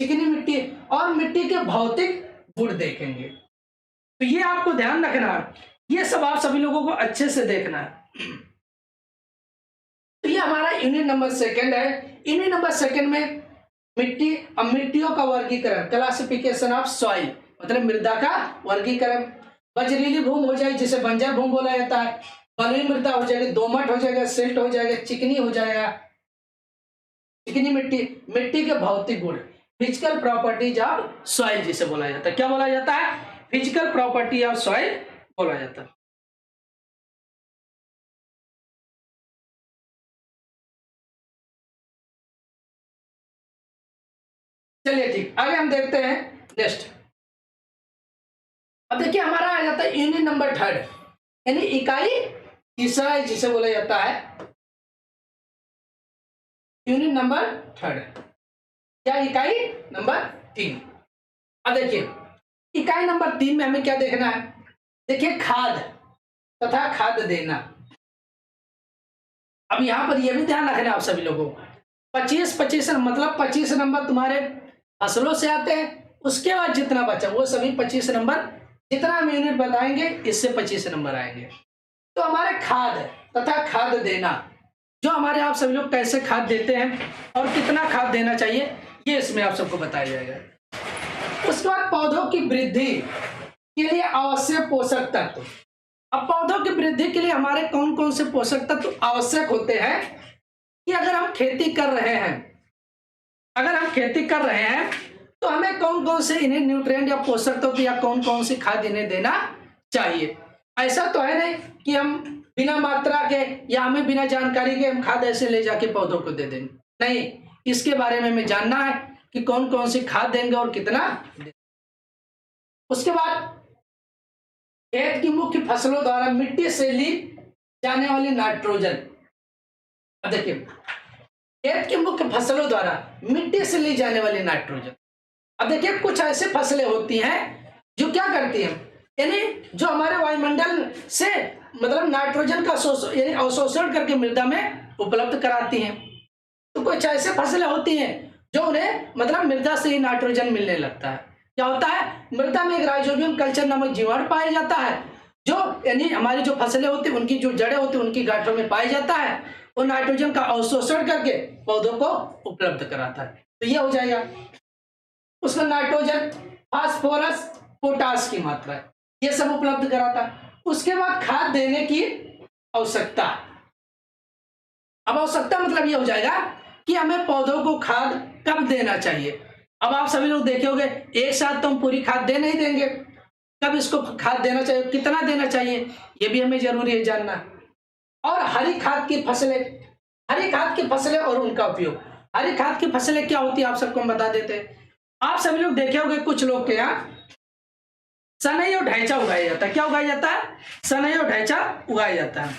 चिकनी मिट्टी और मिट्टी के भौतिक गुण देखेंगे। तो ये आपको ध्यान रखना है, ये सब आप सभी लोगों को अच्छे से देखना है। तो ये हमारा यूनिट नंबर सेकंड है। यूनिट नंबर सेकंड में मिट्टी और मिट्टियों का वर्गीकरण, क्लासिफिकेशन ऑफ सॉइल, मतलब मृदा का वर्गीकरण। बजरीली भूमि हो जाएगी जिसे बंजर भूमि बोला जाता है, बलुई मृदा हो जाएगी, दोमट हो जाएगा, सिल्ट हो जाएगा, चिकनी हो जाएगा। चिकनी मिट्टी, मिट्टी के भौतिक गुण, फिजिकल प्रॉपर्टीज ऑफ सॉइल जिसे बोला जाता है। क्या बोला जाता है? फिजिकल प्रॉपर्टी ऑफ सॉइल बोला जाता है। चलिए ठीक, आगे हम देखते हैं नेक्स्ट। अब देखिए हमारा आ जाता है यूनिट नंबर थर्ड, यानी इकाई तीसरा जिसे बोला जाता है यूनिट नंबर थर्ड या इकाई नंबर 3। अब देखिए इकाई नंबर 3 में हमें क्या देखना है? देखिए खाद तथा खाद देना। अब यहां पर यह भी ध्यान रखना आप सभी लोगों को, 25-25 मतलब 25 नंबर तुम्हारे फसलों से आते हैं, उसके बाद जितना बचा वो सभी 25 नंबर, जितना हम यूनिट बताएंगे इससे 25 नंबर आएंगे। तो हमारे खाद तथा खाद देना, जो हमारे आप सभी लोग कैसे खाद देते हैं और कितना खाद देना चाहिए, ये इसमें आप सबको बताया जाएगा। उसके बाद पौधों की वृद्धि के लिए आवश्यक पोषक तत्व। अब पौधों की वृद्धि के लिए हमारे कौन कौन से पोषक तत्व आवश्यक होते हैं कि अगर हम खेती कर रहे हैं, तो हमें कौन कौन से इन्हें न्यूट्रिएंट या पोषक तत्व या कौन कौन सी खाद इन्हें देना चाहिए। ऐसा तो है नहीं कि हम बिना मात्रा के या हमें बिना जानकारी के हम खाद ऐसे ले जाके पौधों को दे देंगे, नहीं, इसके बारे में हमें जानना है कि कौन कौन सी खाद देंगे और कितना देंगे। उसके बाद खेत की मुख्य फसलों द्वारा मिट्टी से ली जाने वाली नाइट्रोजन। देखिए खेत की मुख्य फसलों द्वारा मिट्टी से ली जाने वाली नाइट्रोजन। अब देखिए कुछ ऐसे फसलें होती हैं जो क्या करती हैं, यानी जो हमारे वायुमंडल से मतलब नाइट्रोजन का यानी अवशोषण करके मृदा में उपलब्ध कराती हैं। तो कुछ ऐसे फसलें होती हैं जो उन्हें मतलब मृदा से ही नाइट्रोजन मिलने लगता है। क्या होता है? मृदा में एक राइजोबियम कल्चर नामक जीवाणु पाया जाता है, जो यानी हमारी जो फसलें होती हैं उनकी जो जड़ें होती हैं उनकी गांठों में पाया जाता है, वो नाइट्रोजन का अवशोषण करके पौधों को उपलब्ध कराता है। तो ये हो जाएगा। उसमें नाइट्रोजन, फास्फोरस, पोटास की मात्रा ये सब उपलब्ध कराता है। उसके बाद खाद देने की आवश्यकता। अब आवश्यकता मतलब ये हो जाएगा कि हमें पौधों को खाद कब देना चाहिए। अब आप सभी लोग देखे होंगे एक साथ तो हम पूरी खाद दे नहीं देंगे, कब इसको खाद देना चाहिए, कितना देना चाहिए, ये भी हमें जरूरी है जानना। और हरी खाद की फसलें और उनका उपयोग। हरी खाद की फसलें क्या होती है आप सबको हम बता देते हैं। आप सभी लोग देखे होंगे कुछ लोग के यहाँ सनई और ढैंचा उगाया जाता है। क्या उगाया जाता है? सनई और ढैंचा उगाया जाता है।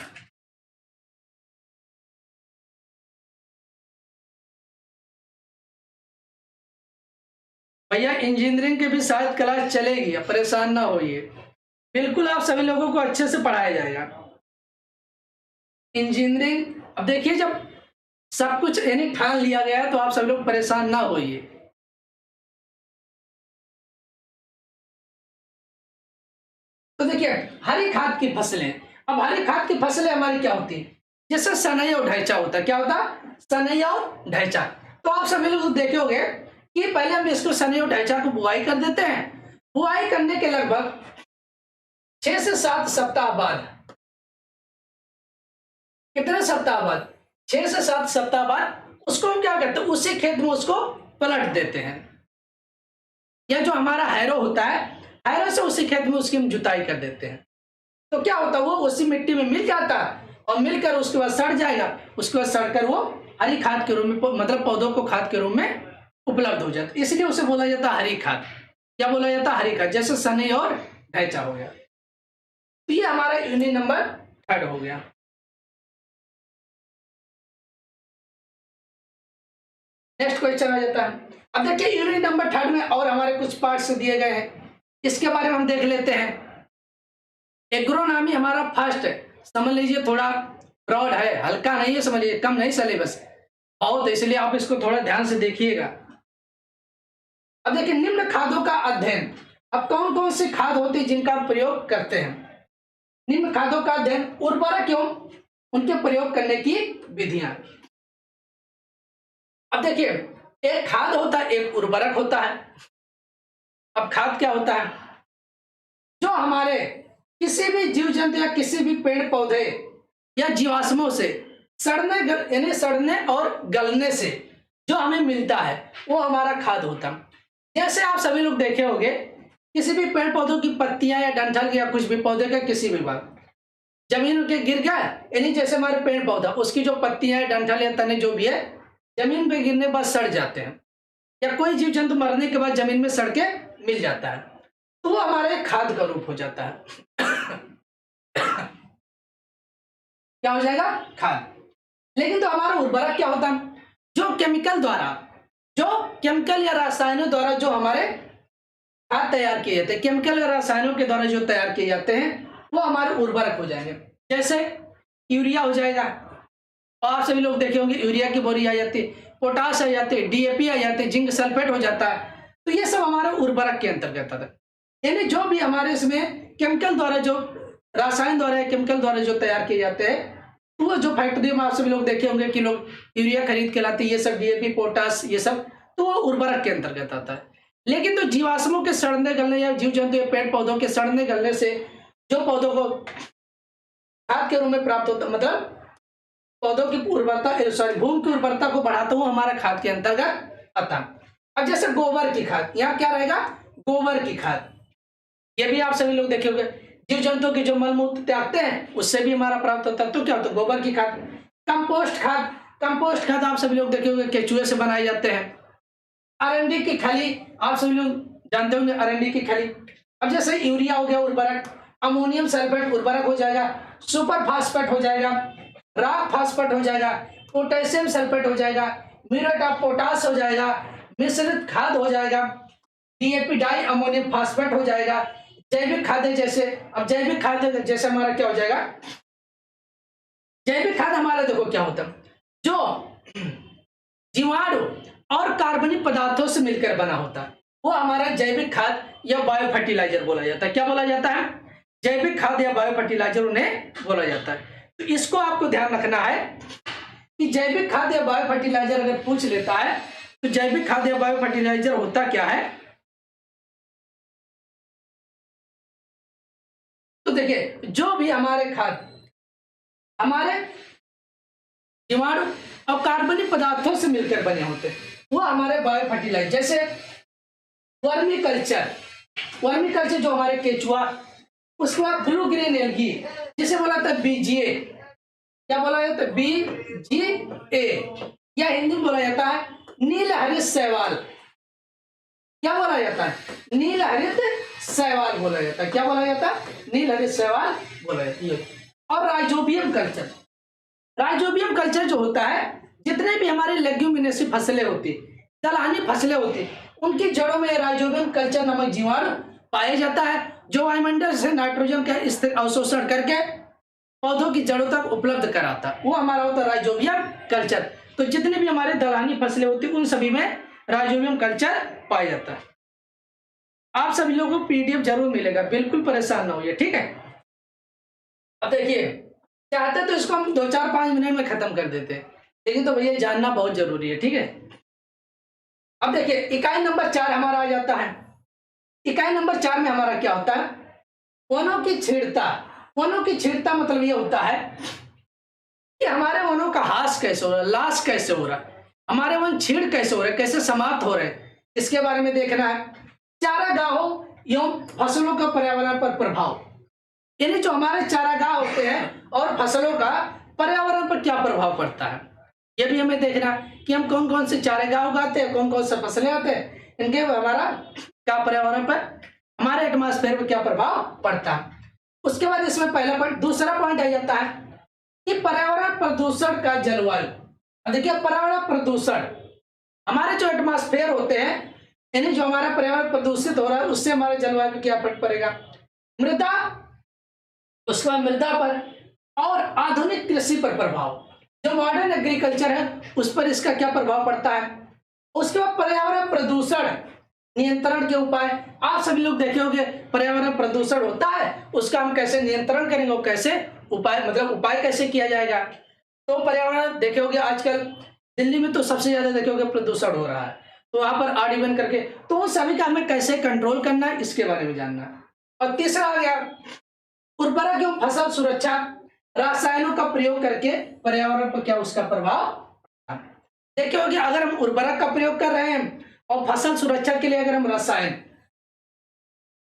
भैया इंजीनियरिंग के भी शायद क्लास चलेगी, अब परेशान ना होइए, बिल्कुल आप सभी लोगों को अच्छे से पढ़ाया जाएगा इंजीनियरिंग। अब देखिए जब सब कुछ यानी ठान लिया गया है तो आप सभी लोग परेशान ना होइए। तो देखिए हरी खाद की फसलें, अब हरी खाद की फसलें हमारी क्या होती है, जैसे सनई और ढैंचा होता है। क्या होता है? सनई और ढैंचा। तो आप सभी लोग देखे होंगे कि पहले हम इसको सनई और ढैंचा को बुआई कर देते हैं। बुआई करने के लगभग 6 से 7 सप्ताह बाद, कितने सप्ताह बाद? 6 से 7 सप्ताह बाद उसको हम क्या करते हैं, उसी खेत में उसको पलट देते हैं। या जो हमारा हैरो होता है, हैरो से उसी खेत में उसकी हम जुताई कर देते हैं। तो क्या होता है, वो उसी मिट्टी में मिल जाता है और मिलकर उसके बाद सड़ जाएगा। उसके बाद सड़कर वो हरी खाद के रूप में मतलब पौधों को खाद के रूप में उपलब्ध हो जाता है। इसलिए उसे बोला जाता है हरी खाद। क्या बोला जाता है? हरी खाद। जैसे सनई और ढैंचा हो गया। तो ये हमारा यूनिट नंबर 3 हो गया। नेक्स्ट क्वेश्चन आ जाता है। अब देखिए यूनिट नंबर 3 में और हमारे कुछ पार्ट्स दिए गए हैं, इसके बारे में हम देख लेते हैं। एग्रोनॉमी हमारा फर्स्ट है, समझ लीजिए थोड़ा ब्रॉड है, हल्का नहीं है, समझ लीजिए कम नहीं सिलेबस है बहुत, इसलिए आप इसको थोड़ा ध्यान से देखिएगा। अब देखिए निम्न खादों का अध्ययन। अब कौन कौन सी खाद होती है जिनका प्रयोग करते हैं? निम्न खादों का अध्ययन, उर्वरक एवं उनके प्रयोग करने की विधियां। अब देखिए एक खाद होता है, एक उर्वरक होता है। अब खाद क्या होता है? जो हमारे किसी भी जीव जंतु या किसी भी पेड़ पौधे या जीवाश्मों से यानी सड़ने और गलने से जो हमें मिलता है वो हमारा खाद होता है। जैसे आप सभी लोग देखे होंगे किसी भी पेड़ पौधों की पत्तियां या डंठल या कुछ भी पौधे का किसी भी भाग जमीन के गिर गया, यानी जैसे हमारे पेड़ पौधा उसकी जो पत्तियां है, डंठल या तने जो भी है जमीन पे गिरने के बाद सड़ जाते हैं, या कोई जीव जंतु मरने के बाद जमीन में सड़ के मिल जाता है, तो वो हमारे खाद का रूप हो जाता है। क्या हो जाएगा? खाद। लेकिन तो हमारा उर्वरक क्या होता है? जो केमिकल या रसायनों द्वारा जो हमारे खाद तैयार किए जाते हैं, केमिकल या रसायनों के द्वारा जो तैयार किए जाते हैं वो हमारे उर्वरक हो जाएंगे। जैसे यूरिया हो जाएगा, और आप सभी लोग देखे होंगे यूरिया की बोरी आ जाती है, पोटाश आ जाती है, डीएपी आ जाती है, जिंक सल्फेट हो जाता है, तो ये सब हमारे उर्वरक के अंतर्गत आता है। यानी जो भी हमारे इसमें केमिकल द्वारा जो रसायन द्वारा या केमिकल द्वारा जो तैयार किए जाते हैं, तो वो जो फैक्ट्री में आप सभी लोग देखे होंगे कि लोग यूरिया खरीद के लाते हैं, ये सब डीएपी पोटाश ये सब, तो वो उर्वरक के अंतर्गत आता है। लेकिन तो जीवाश्मों के सड़ने गलने या जीव जंतु या पेड़ पौधों के सड़ने गलने से जो पौधों को खाद के रूप में प्राप्त होता, मतलब पौधों की उर्वरता भूमि की उर्वरता को बढ़ाता हुआ हमारा खाद के अंतर्गत आता। अब जैसे गोबर की खाद, यहाँ क्या रहेगा? गोबर की खाद। ये भी आप सभी लोग देखे होंगे जीव जंतु के जो मलमूत्र त्यागते हैं उससे भी हमारा प्राप्त होता है, तो क्या होता है? गोबर की खाद। कंपोस्ट खाद आप सभी लोग देखे होंगे केचुए से बनाए जाते हैं। अरंडी की खली आप सभी लोग जानते होंगे, अरंडी की खली। अब जैसे यूरिया हो गया उर्वरक, अमोनियम सल्फेट उर्वरक हो जाएगा, सुपर फास्फेट हो जाएगा, रॉक फास्फेट हो जाएगा, पोटेशियम सल्फेट हो जाएगा, म्यूरेट ऑफ पोटाश हो जाएगा, मिश्रित खाद हो जाएगा, डीएपी डाई अमोनियम फास्फेट हो जाएगा, जैविक खाद जैसे। अब जैविक खाद जैसे हमारा क्या हो जाएगा? जैविक खाद हमारा देखो क्या होता है, जो जीवाणु और कार्बनिक पदार्थों से मिलकर बना होता है वो हमारा जैविक खाद या बायो फर्टिलाइजर बोला जाता है। क्या बोला जाता है? जैविक खाद या बायो फर्टिलाइजर उन्हें बोला जाता है। तो इसको आपको ध्यान रखना है कि जैविक खाद या बायो फर्टिलाइजर अगर पूछ लेता है तो जैविक खाद या बायो फर्टिलाइजर होता क्या है? तो देखिए जो भी हमारे खाद हमारे जीवाणु और कार्बनिक पदार्थों से मिलकर बने होते हैं वो हमारे बायो फर्टिलाइजर। जैसे वर्मी कल्चर जो हमारे केचुआ, उसके बाद ब्लू ग्रीन एल्गी जिसे बोला था बीजीए। क्या बोला जाता है? बीजीए, या हिंदी में बोला जाता है नील हरित शैवाल। क्या बोला जाता है? नील हरित शैवाल बोला जाता है। क्या बोला जाता है? नील हरित शैवाल बोला जाता है। और राइजोबियम कल्चर जो होता है, जितने भी हमारे लेग्यूमिनेसी फसलें होती, दलहनी फसलें होती, उनकी जड़ों में राइजोबियम कल्चर नामक जीवाणु पाया जाता है, जो वायुमंडल से नाइट्रोजन का अवशोषण करके पौधों की जड़ों तक उपलब्ध कराता है, वो हमारा होता है राइजोबियम कल्चर। तो जितने भी हमारे दलहनी फसलें होती उन सभी में राइजोबियम कल्चर पाया जाता है। आप सभी लोगों को पीडीएफ जरूर मिलेगा, बिल्कुल परेशान ना होइए, ठीक है। अब देखिए चाहते तो इसको हम 2-4-5 मिनट में खत्म कर देते, लेकिन तो भैया जानना बहुत जरूरी है, ठीक है। अब देखिए इकाई नंबर 4 हमारा आ जाता है। इकाई नंबर 4 में हमारा क्या होता है? वनों की छीड़ता मतलब ये होता है कि हमारे वनों का हास कैसे हो रहा है, लाश कैसे हो रहा है, हमारे वन छीड़ कैसे हो रहे हैं, कैसे समाप्त हो रहे हैं, इसके बारे में देखना है। चारागाहों एवं फसलों का पर्यावरण पर प्रभाव, यानी जो हमारे चारागाह होते हैं और फसलों का पर्यावरण पर क्या प्रभाव पड़ता है, ये भी हमें देखना है कि हम कौन कौन से चारागाह उगाते हैं, कौन कौन से फसलें होते हैं, इनके हमारा क्या पर्यावरण पर, हमारे एटमॉस्फेयर पर क्या प्रभाव पड़ता है। उसके बाद इसमें पहला पॉइंट, दूसरा पॉइंट आ जाता है कि पर्यावरण प्रदूषण का जलवायु। देखिए पर्यावरण प्रदूषण, हमारे जो एटमॉस्फेयर होते हैं यानी जो हमारा पर्यावरण प्रदूषित हो रहा है उससे हमारे जलवायु पर क्या फर्क पड़ेगा। मृदा, उसके बाद मृदा पर और आधुनिक कृषि पर प्रभाव, जो मॉडर्न एग्रीकल्चर है उस पर इसका क्या प्रभाव पड़ता है। उसके बाद पर्यावरण प्रदूषण नियंत्रण के उपाय। आप सभी लोग देखे होंगे पर्यावरण प्रदूषण होता है, उसका हम कैसे नियंत्रण करेंगे और कैसे उपाय मतलब उपाय कैसे किया जाएगा। तो पर्यावरण देखे होंगे आजकल दिल्ली में तो सबसे ज्यादा देखे होंगे प्रदूषण हो रहा है, तो वहां पर आर करके, तो उन सभी का हमें कैसे कंट्रोल करना है इसके बारे में जानना है। और तीसरा आ गया उर्वरक एवं फसल सुरक्षा, रासायनों का प्रयोग करके पर्यावरण पर क्या उसका प्रभाव। देखिए होगी अगर हम उर्वरक का प्रयोग कर रहे हैं और फसल सुरक्षा के लिए अगर हम रसायन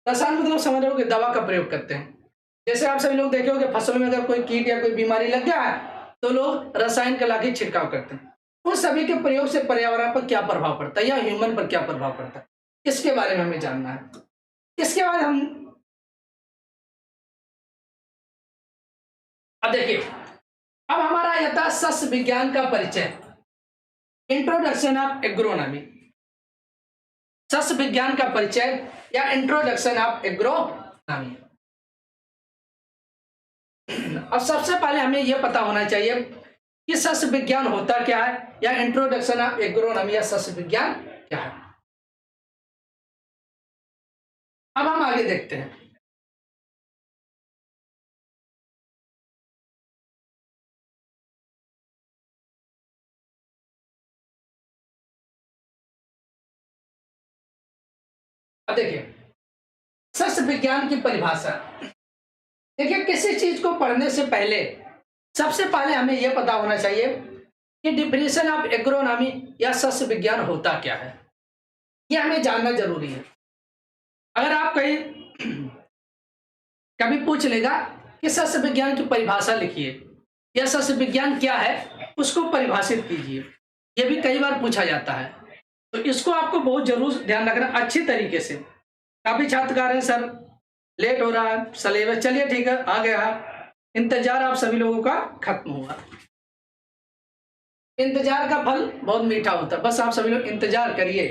मतलब समझ रहे हो कि दवा का प्रयोग करते हैं, जैसे आप सभी लोग देखे होंगे फसलों में अगर कोई कीट या कोई बीमारी लग गया है तो लोग रसायन का लाके छिड़काव करते हैं। उन सभी के प्रयोग से पर्यावरण पर क्या प्रभाव पड़ता है या ह्यूमन पर क्या प्रभाव पड़ता है, इसके बारे में हमें जानना है। इसके बाद हम अब देखिए, अब हमारा यथा सस्य विज्ञान का परिचय, इंट्रोडक्शन ऑफ एग्रोनॉमी, सस्य विज्ञान का परिचय या इंट्रोडक्शन ऑफ एग्रोनॉमी। अब सबसे पहले हमें यह पता होना चाहिए कि सस्य विज्ञान होता क्या है या इंट्रोडक्शन ऑफ एग्रोनॉमी या सस्य विज्ञान क्या है। अब हम आगे देखते हैं। अब देखिए सस्य विज्ञान की परिभाषा, देखिए किसी चीज को पढ़ने से पहले सबसे पहले हमें यह पता होना चाहिए कि डिफिनेशन ऑफ एग्रोनॉमी या सस्य विज्ञान होता क्या है, यह हमें जानना जरूरी है। अगर आप कहीं कभी पूछ लेगा कि सस्य विज्ञान की परिभाषा लिखिए या सस्य विज्ञान क्या है उसको परिभाषित कीजिए, यह भी कई बार पूछा जाता है, तो इसको आपको बहुत जरूर ध्यान रखना अच्छी तरीके से। काफी छात्र कह रहे हैं सर लेट हो रहा है सिलेबस, चलिए ठीक है आ गया, इंतजार आप सभी लोगों का खत्म हुआ। इंतजार का फल बहुत मीठा होता है, बस आप सभी लोग इंतजार करिए,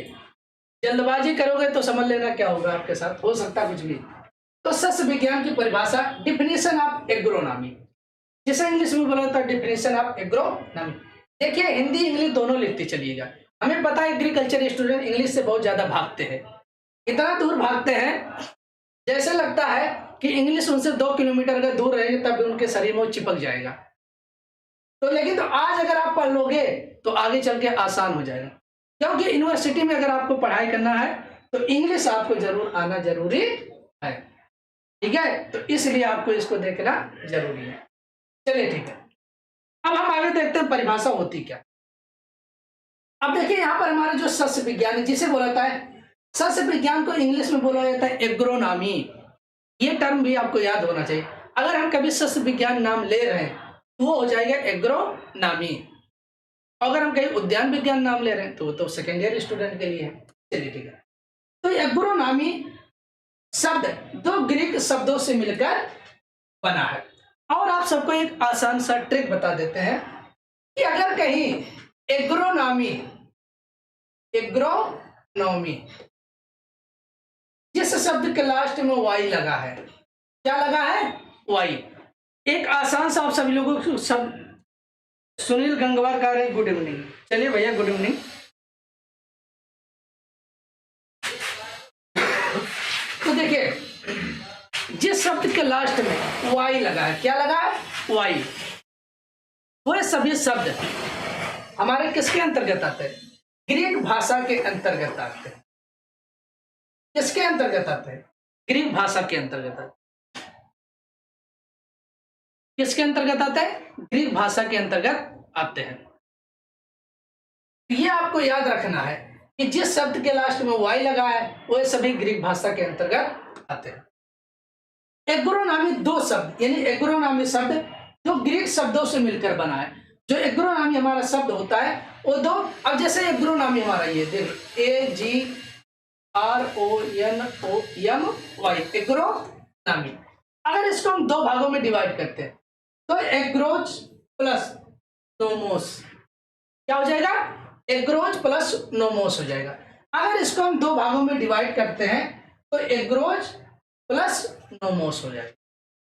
जल्दबाजी करोगे तो समझ लेना क्या होगा आपके साथ, हो सकता कुछ भी। तो सस्य विज्ञान की परिभाषा डिफिनेशन ऑफ एग्रोनॉमी, जिसे इंग्लिश में बोला जाता है डिफिनेशन ऑफ एग्रोनॉमी। देखिए हिंदी इंग्लिश दोनों लिखते चलिएगा, हमें पता है एग्रीकल्चर स्टूडेंट इंग्लिश से बहुत ज्यादा भागते हैं, इतना दूर भागते हैं जैसे लगता है कि इंग्लिश उनसे 2 किलोमीटर अगर दूर रहेंगे तब भी उनके शरीर में वो चिपक जाएगा। तो लेकिन तो आज अगर आप पढ़ लोगे तो आगे चल के आसान हो जाएगा, क्योंकि यूनिवर्सिटी में अगर आपको पढ़ाई करना है तो इंग्लिश आपको जरूर आना जरूरी है, ठीक है, तो इसलिए आपको इसको देखना जरूरी है। चलिए ठीक है, अब हम आगे देखते हैं परिभाषा होती क्या। अब देखिए यहाँ पर हमारा जो सस्य विज्ञान है जिसे बोला जाता है, सस्य विज्ञान को इंग्लिश में बोला जाता है एग्रोनॉमी, ये टर्म भी आपको याद होना चाहिए। अगर हम कभी सस्य विज्ञान नाम ले रहे हैं तो वो हो जाएगा एग्रोनॉमी, अगर हम कहीं उद्यान विज्ञान नाम ले रहे हैं तो वो तो सेकेंड ईयर स्टूडेंट के लिए है। चलिए ठीक है, तो एग्रोनॉमी शब्द 2 ग्रीक शब्दों से मिलकर बना है। और आप सबको एक आसान सा ट्रिक बता देते हैं कि अगर कहीं एग्रोनॉमी जिस शब्द के लास्ट में वाई लगा है, क्या लगा है वाई, एक आसान सा आप सभी लोगों को सब, सुनील गंगवार कह रहे हैं गुड इवनिंग, चलिए भैया गुड इवनिंग। तो देखिए जिस शब्द के लास्ट में वाई लगा है, क्या लगा है वाई, वो सभी शब्द हमारे किसके अंतर्गत आते हैं, ग्रीक भाषा के अंतर्गत आते हैं। किसके अंतर्गत आते हैं, ग्रीक भाषा के अंतर्गत आते हैं। किसके अंतर्गत आते हैं, ग्रीक भाषा के अंतर्गत आते हैं। ये आपको याद रखना है कि जिस शब्द के लास्ट में वाई लगा है वो सभी ग्रीक भाषा के अंतर्गत आते हैं। एग्रोनॉमी 2 शब्द यानी एग्रोनॉमी शब्द जो ग्रीक शब्दों से मिलकर बना है, जो एग्रोनॉमी हमारा शब्द होता है वो 2, अब जैसे एग्रोनॉमी हमारा ये देख AGRONOMY एग्रोनॉमी, अगर इसको हम 2 भागों में डिवाइड करते हैं तो एग्रोज प्लस नोमोस क्या हो जाएगा, एग्रोज प्लस नोमोस हो जाएगा। अगर इसको हम 2 भागों में डिवाइड करते हैं तो एग्रोज प्लस नोमोस हो जाएगा,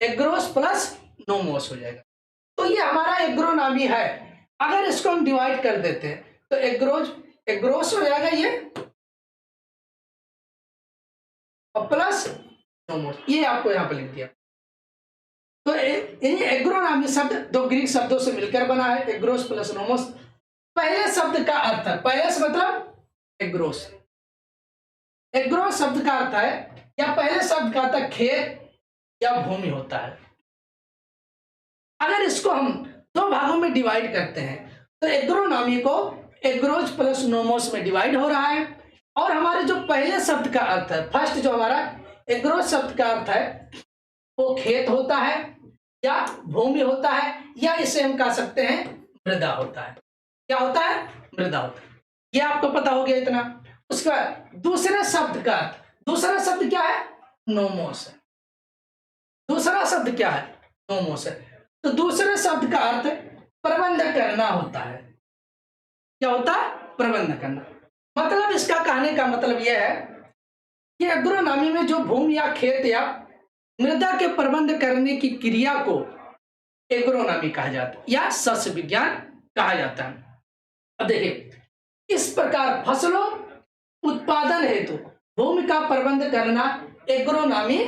एग्रोज प्लस नोमोस हो जाएगा। तो ये हमारा एग्रोनॉमी है। अगर इसको हम डिवाइड कर देते हैं तो एग्रोज हो जाएगा ये, और प्लस नोमोस, ये आपको यहाँ पे लिख दिया। तो एग्रोनॉमी शब्द दो ग्रीक शब्दों से मिलकर बना है, एग्रोस प्लस नोमोस। पहले शब्द का अर्थ है, पहले से मतलब एग्रोस, एग्रोस शब्द का अर्थ है या पहले शब्द का अर्थ है खेत या भूमि होता है। अगर इसको हम दो भागों में डिवाइड करते हैं तो एग्रोनॉमी को एग्रोज प्लस नोमोस में डिवाइड हो रहा है, और हमारे जो पहले शब्द का अर्थ है, फर्स्ट जो हमारा एग्रोज शब्द का अर्थ है वो खेत होता है या भूमि होता है, या इसे हम कह सकते हैं मृदा होता है। क्या होता है? मृदा होता है। ये आपको पता हो गया इतना। उसके बाद दूसरे शब्द का अर्थ, दूसरा शब्द क्या है? नोमोस है। दूसरा शब्द क्या है? नोमोस है। तो दूसरे शब्द का अर्थ प्रबंध करना होता है। क्या होता है? प्रबंध करना। मतलब इसका कहने का मतलब यह है कि एग्रोनॉमी में जो भूमि या खेत या मृदा के प्रबंध करने की क्रिया को एग्रोनॉमी कहा जाता है या सस्य विज्ञान कहा जाता है। अब देखिए, इस प्रकार फसलों उत्पादन हेतु भूमि का प्रबंध करना एग्रोनॉमी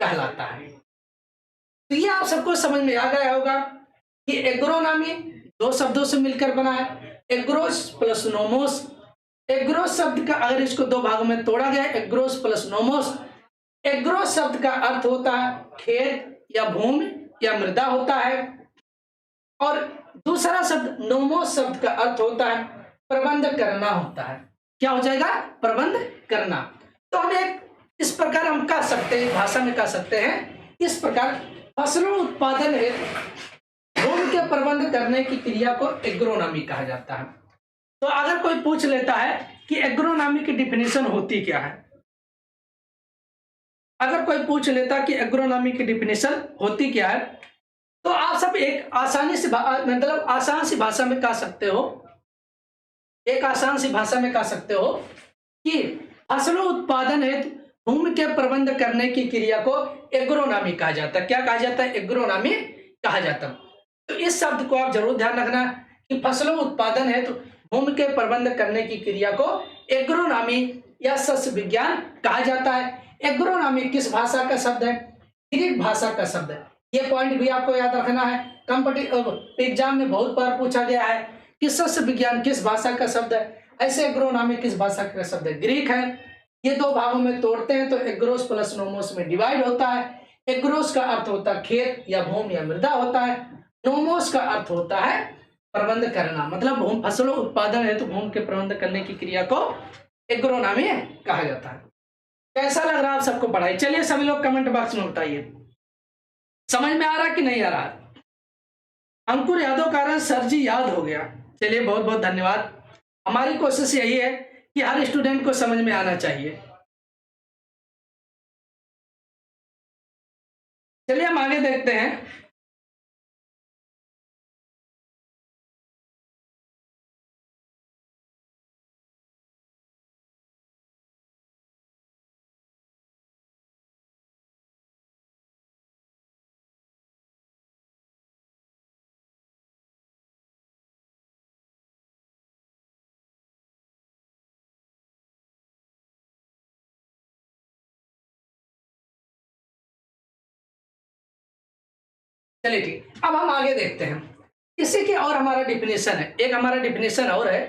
कहलाता है। तो ये आप सबको समझ में आ गया होगा कि एग्रोनॉमी दो शब्दों से मिलकर बना है, एग्रोस प्लस नोमोस। एग्रोस शब्द का अगर इसको दो भागों में तोड़ा गया, एग्रोस प्लस नोमोस, एग्रोस शब्द का अर्थ होता है खेत या भूमि या मृदा होता है, और दूसरा शब्द नोमोस शब्द का अर्थ होता है प्रबंध करना होता है। क्या हो जाएगा? प्रबंध करना। तो हम एक इस प्रकार हम कह सकते हैं, भाषा में कह सकते हैं इस प्रकार, फसलों उत्पादन हेतु भूमि के प्रबंध करने की क्रिया को एग्रोनॉमी कहा जाता है। तो अगर कोई पूछ लेता है कि एग्रोनॉमी की डिफिनेशन होती क्या है, अगर कोई पूछ लेता कि एग्रोनॉमी की डिफिनेशन होती क्या है, तो आप सब एक आसानी से मतलब आसान सी भाषा में कह सकते हो, एक आसान सी भाषा में कह सकते हो कि फसलों उत्पादन हेतु भूमि के प्रबंध करने की क्रिया को एग्रोनॉमी कहा जाता है। क्या कहा जाता है? एग्रोनॉमी कहा जाता है। तो इस शब्द को आप जरूर ध्यान रखना कि फसलों उत्पादन हेतु भूमि के प्रबंध करने की क्रिया को एग्रोनॉमी या सस्य विज्ञान कहा जाता है। एग्रोनॉमी किस भाषा का शब्द है? ग्रीक भाषा का शब्द है। ये पॉइंट भी आपको याद रखना है, कॉम्पिटिटिव एग्जाम में बहुत बार पूछा गया है कि सस्य विज्ञान किस भाषा का शब्द है, ऐसे एग्रोनॉमी किस भाषा का शब्द है? ग्रीक है। ये दो भागों में तोड़ते हैं तो एग्रोस प्लस नोमोस में डिवाइड होता है। एग्रोस का अर्थ होता है खेत या भूमि या मृदा होता है, नोमोस का अर्थ होता है प्रबंध करना, मतलब फसलों उत्पादन हेतु भूमि के प्रबंध करने की क्रिया को एग्रोनॉमी कहा जाता है। कैसा लग रहा है आप सबको पढ़ाई? चलिए सभी लोग कमेंट बॉक्स में बताइए, समझ में आ रहा कि नहीं आ रहा? अंकुर यादव कारण सर जी याद हो गया। चलिए बहुत बहुत धन्यवाद। हमारी कोशिश यही है कि हर स्टूडेंट को समझ में आना चाहिए। चलिए हम आगे देखते हैं। चलिए ठीक, अब हम आगे देखते हैं। इसी की और हमारा डिफिनेशन है, एक हमारा डिफिनेशन और है।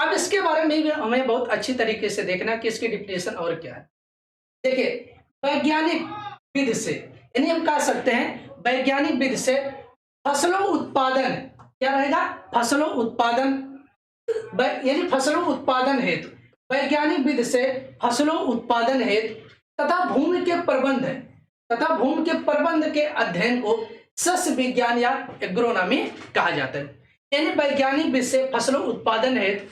अब इसके बारे में भी हमें बहुत अच्छी तरीके से देखना कि इसकी डिफिनेशन और क्या है। देखिए, वैज्ञानिक विधि से, यानी हम कह सकते हैं वैज्ञानिक विधि से फसलों उत्पादन, क्या रहेगा? फसलों उत्पादन, यानी फसलों उत्पादन हेतु, वैज्ञानिक विधि से फसलों उत्पादन हेतु तथा भूमि के प्रबंध तथा भूमि के प्रबंध के अध्ययन को सस्य विज्ञान या एग्रोनॉमी कहा जाता है। यानी वैज्ञानिक विधि से फसलों उत्पादन हेतु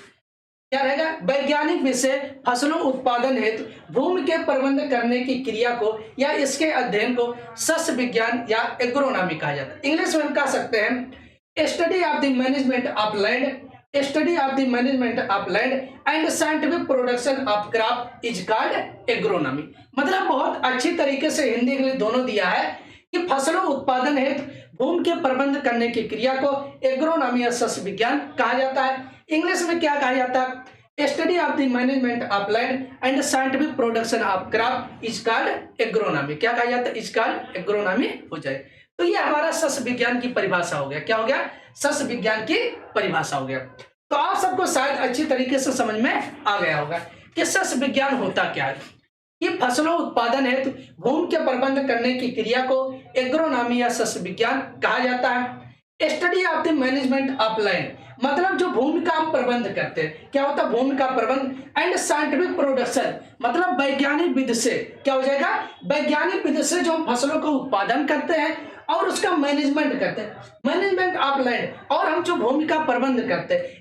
क्या रहेगा? वैज्ञानिक विधि से फसलों उत्पादन हेतु भूमि के प्रबंध करने की क्रिया को या इसके अध्ययन को सस्य विज्ञान या एग्रोनॉमी कहा जाता है। इंग्लिश में हम कह सकते हैं study of the management of land, study of the management of land and scientific production of crop is called agronomy. मतलब बहुत अच्छी तरीके से हिंदी इंग्लिश दोनों दिया है कि फसलों उत्पादन हेतु भूमि के प्रबंध करने की क्रिया को एग्रोनॉमी या सस्य विज्ञान कहा जाता है। इंग्लिश में क्या कहा जाता है? Study of the management of land and scientific production of crop is called agronomy. क्या कहा जाता है? इज कॉल्ड एग्रोनॉमी हो जाए। तो ये हमारा सस्य विज्ञान की परिभाषा हो गया। क्या हो गया? सस्य विज्ञान की परिभाषा हो गया। तो आप सबको शायद अच्छी तरीके से समझ में आ गया होगा कि सस्य विज्ञान होता क्या है। ये फसलों उत्पादन हेतु भूमि के प्रबंध करने की क्रिया को एग्रोनॉमी या सस्य विज्ञान कहा जाता है। Study of the management of land, मतलब जो भूमि का हम प्रबंध करते हैं, क्या होता है? भूमि का प्रबंध। एंड साइंटिफिक प्रोडक्शन, मतलब वैज्ञानिक विधि से, क्या हो जाएगा? वैज्ञानिक विधि से जो हम फसलों का उत्पादन करते हैं और उसका मैनेजमेंट करते हैं, मैनेजमेंट ऑफ लैंड, और हम जो भूमि का प्रबंध करते हैं,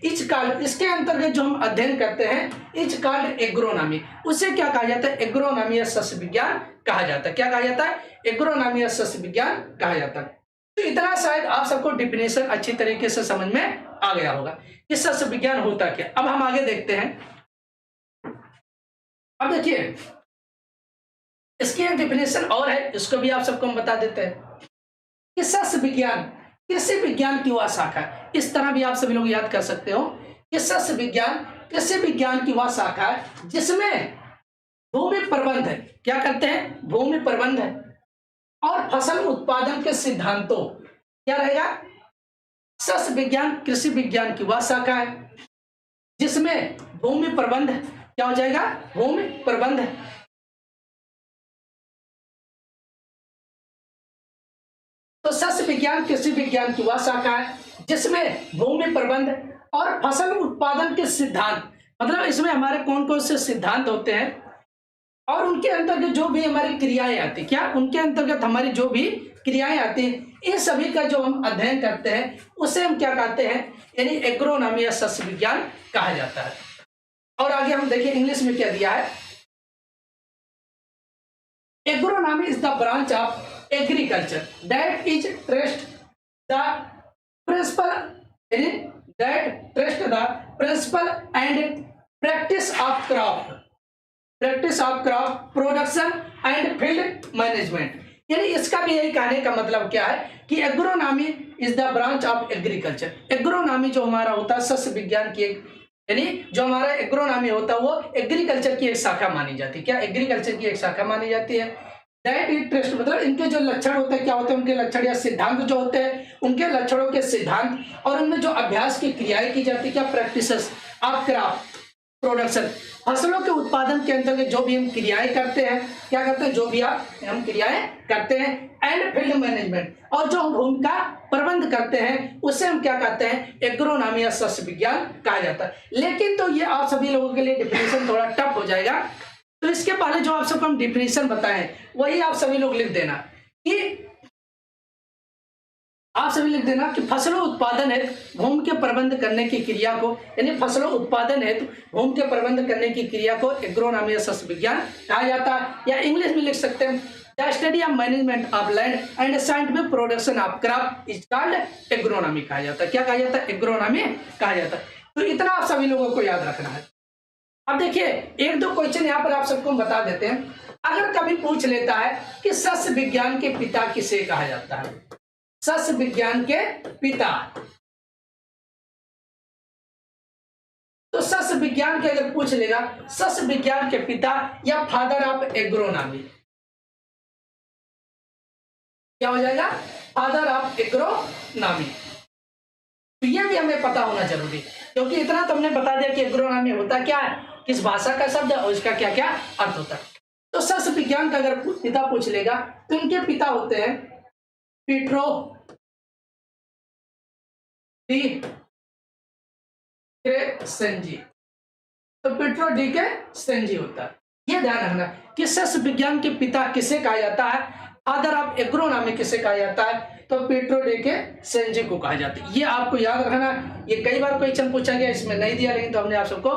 इसके अंतर्गत जो हम अध्ययन करते हैं इज कॉल्ड एग्रोनॉमी। उसे क्या कहा जाता है? एग्रोनॉमी या सस्य विज्ञान कहा जाता है। क्या कहा जाता है? एग्रोनॉमी या सस्य विज्ञान कहा जाता है। तो इतना शायद आप सबको डिफिनेशन अच्छी तरीके से समझ में आ गया होगा कि सस्य विज्ञान होता क्या। अब हम आगे देखते हैं। अब देखिए इसकी एक डिफिनेशन और है, इसको भी आप सबको हम बता देते हैं कि सस्य विज्ञान कृषि विज्ञान की वह शाखा है। इस तरह भी आप सभी लोग याद कर सकते हो कि सस्य विज्ञान कृषि विज्ञान की वह शाखा है जिसमें भूमि प्रबंध है। क्या करते हैं? भूमि प्रबंध है और फसल उत्पादन के सिद्धांतों, क्या रहेगा? सस्य विज्ञान कृषि विज्ञान की वह शाखा है जिसमें भूमि प्रबंध, क्या हो जाएगा? भूमि प्रबंध। तो सस्य विज्ञान कृषि विज्ञान की वह शाखा है जिसमें भूमि प्रबंध और फसल उत्पादन के सिद्धांत, मतलब इसमें हमारे कौन कौन से सिद्धांत होते हैं और उनके अंतर्गत जो भी हमारी क्रियाएं आती, क्या उनके अंतर्गत हमारी जो भी क्रियाएं आती हैं, इन सभी का जो हम अध्ययन करते हैं उसे हम क्या कहते हैं? यानी एग्रोनॉमी या सस्य विज्ञान कहा जाता है। और आगे हम देखिए इंग्लिश में क्या दिया है। Agronomy is the branch of agriculture that is treats the principle and practice of crop production and field management. यानी इसका भी यही कहने का मतलब क्या है कि agronomy is the branch of agriculture. Agronomy जो हमारा होता है सस्य विज्ञान की एक, यानी जो हमारा एग्रोनॉमी होता है वो एग्रीकल्चर की एक शाखा मानी जाती है। क्या? एग्रीकल्चर की एक शाखा मानी जाती है। दैट इज ट्रेस्ट, मतलब इनके जो लक्षण होते हैं, क्या होते हैं? उनके लक्षण या सिद्धांत जो होते हैं, उनके लक्षणों के सिद्धांत और उनमें जो अभ्यास की क्रियाएं की जाती है, क्या? प्रैक्टिसेस ऑफ क्रॉप प्रोडक्शन, फसलों के उत्पादन के अंतर्गत जो भी हम क्रियाएं करते हैं, क्या करते हैं? जो भी हम क्रियाएं करते हैं। एंड फील्ड मैनेजमेंट, और जो हम भूमि का प्रबंध करते हैं उसे हम क्या कहते हैं? एग्रोनॉमी या सस्य विज्ञान कहा जाता है। लेकिन तो ये आप सभी लोगों के लिए डिफिनेशन थोड़ा टफ हो जाएगा, तो इसके पहले जो आप सबको हम डिफिनेशन बताएं वही आप सभी लोग लिख देना कि आप सभी लिख देना कि फसलों उत्पादन हेतु भूमि के प्रबंध करने की क्रिया को, यानी फसलों उत्पादन हेतु भूमि के प्रबंध करने की क्रिया को एग्रोनॉमी या सस्य विज्ञान कहा जाता है। या इंग्लिश में लिख सकते हैं the study of management of land and scientific production of crop is called agronomy कहा जाता है। क्या कहा जाता है? एग्रोनॉमी कहा जाता है। तो इतना आप सभी लोगों को याद रखना है। अब देखिए एक दो क्वेश्चन यहाँ पर आप सबको बता देते हैं। अगर कभी पूछ लेता है कि सस्य विज्ञान के पिता किसे कहा जाता है? सस्य विज्ञान के पिता, तो सस्य विज्ञान के अगर पूछ लेगा सस्य विज्ञान के पिता या फादर ऑफ एग्रोनॉमी, क्या हो जाएगा? Father of agronomy. तो ये भी हमें पता होना जरूरी, क्योंकि इतना तो हमने बता दिया कि एग्रोनॉमी होता क्या है, किस भाषा का शब्द है और इसका क्या क्या अर्थ होता है। तो सस्य विज्ञान का अगर पिता पूछ लेगा तो इनके पिता होते हैं पीट्रो डी के सेंजी। तो पीट्रो डी के सेंजी होता है। ये ध्यान रखना कि सस्य विज्ञान के पिता किसे कहा जाता है, फादर ऑफ एग्रोनॉमी किसे कहा जाता है, तो पीट्रो डी के सेंजी को कहा जाता है। ये आपको याद रखना। ये कई बार क्वेश्चन पूछा गया, इसमें नहीं दिया, लेकिन तो हमने आप सबको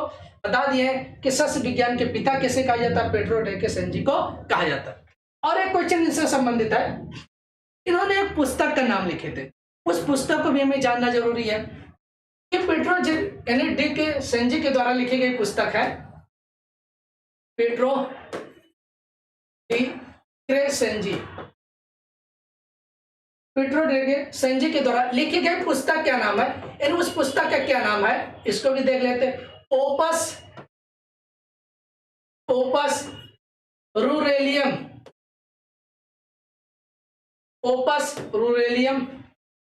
बता दिए कि सस्य विज्ञान के पिता किसे कहा जाता है, पीट्रो डी के सेंजी को कहा जाता है। और एक क्वेश्चन इनसे संबंधित है, इन्होंने एक पुस्तक का नाम लिखे थे, उस पुस्तक को भी हमें जानना जरूरी है कि पीट्रो यानी डी के सेंजी के द्वारा लिखी गई पुस्तक है पीट्रो डी के सेंजी। पीट्रो डी के सेंजी के द्वारा लिखी गई पुस्तक क्या नाम है, इन उस पुस्तक का क्या नाम है, इसको भी देख लेते हैं। ओपस ओपस रूरेलियम, ओपस रूरेलियम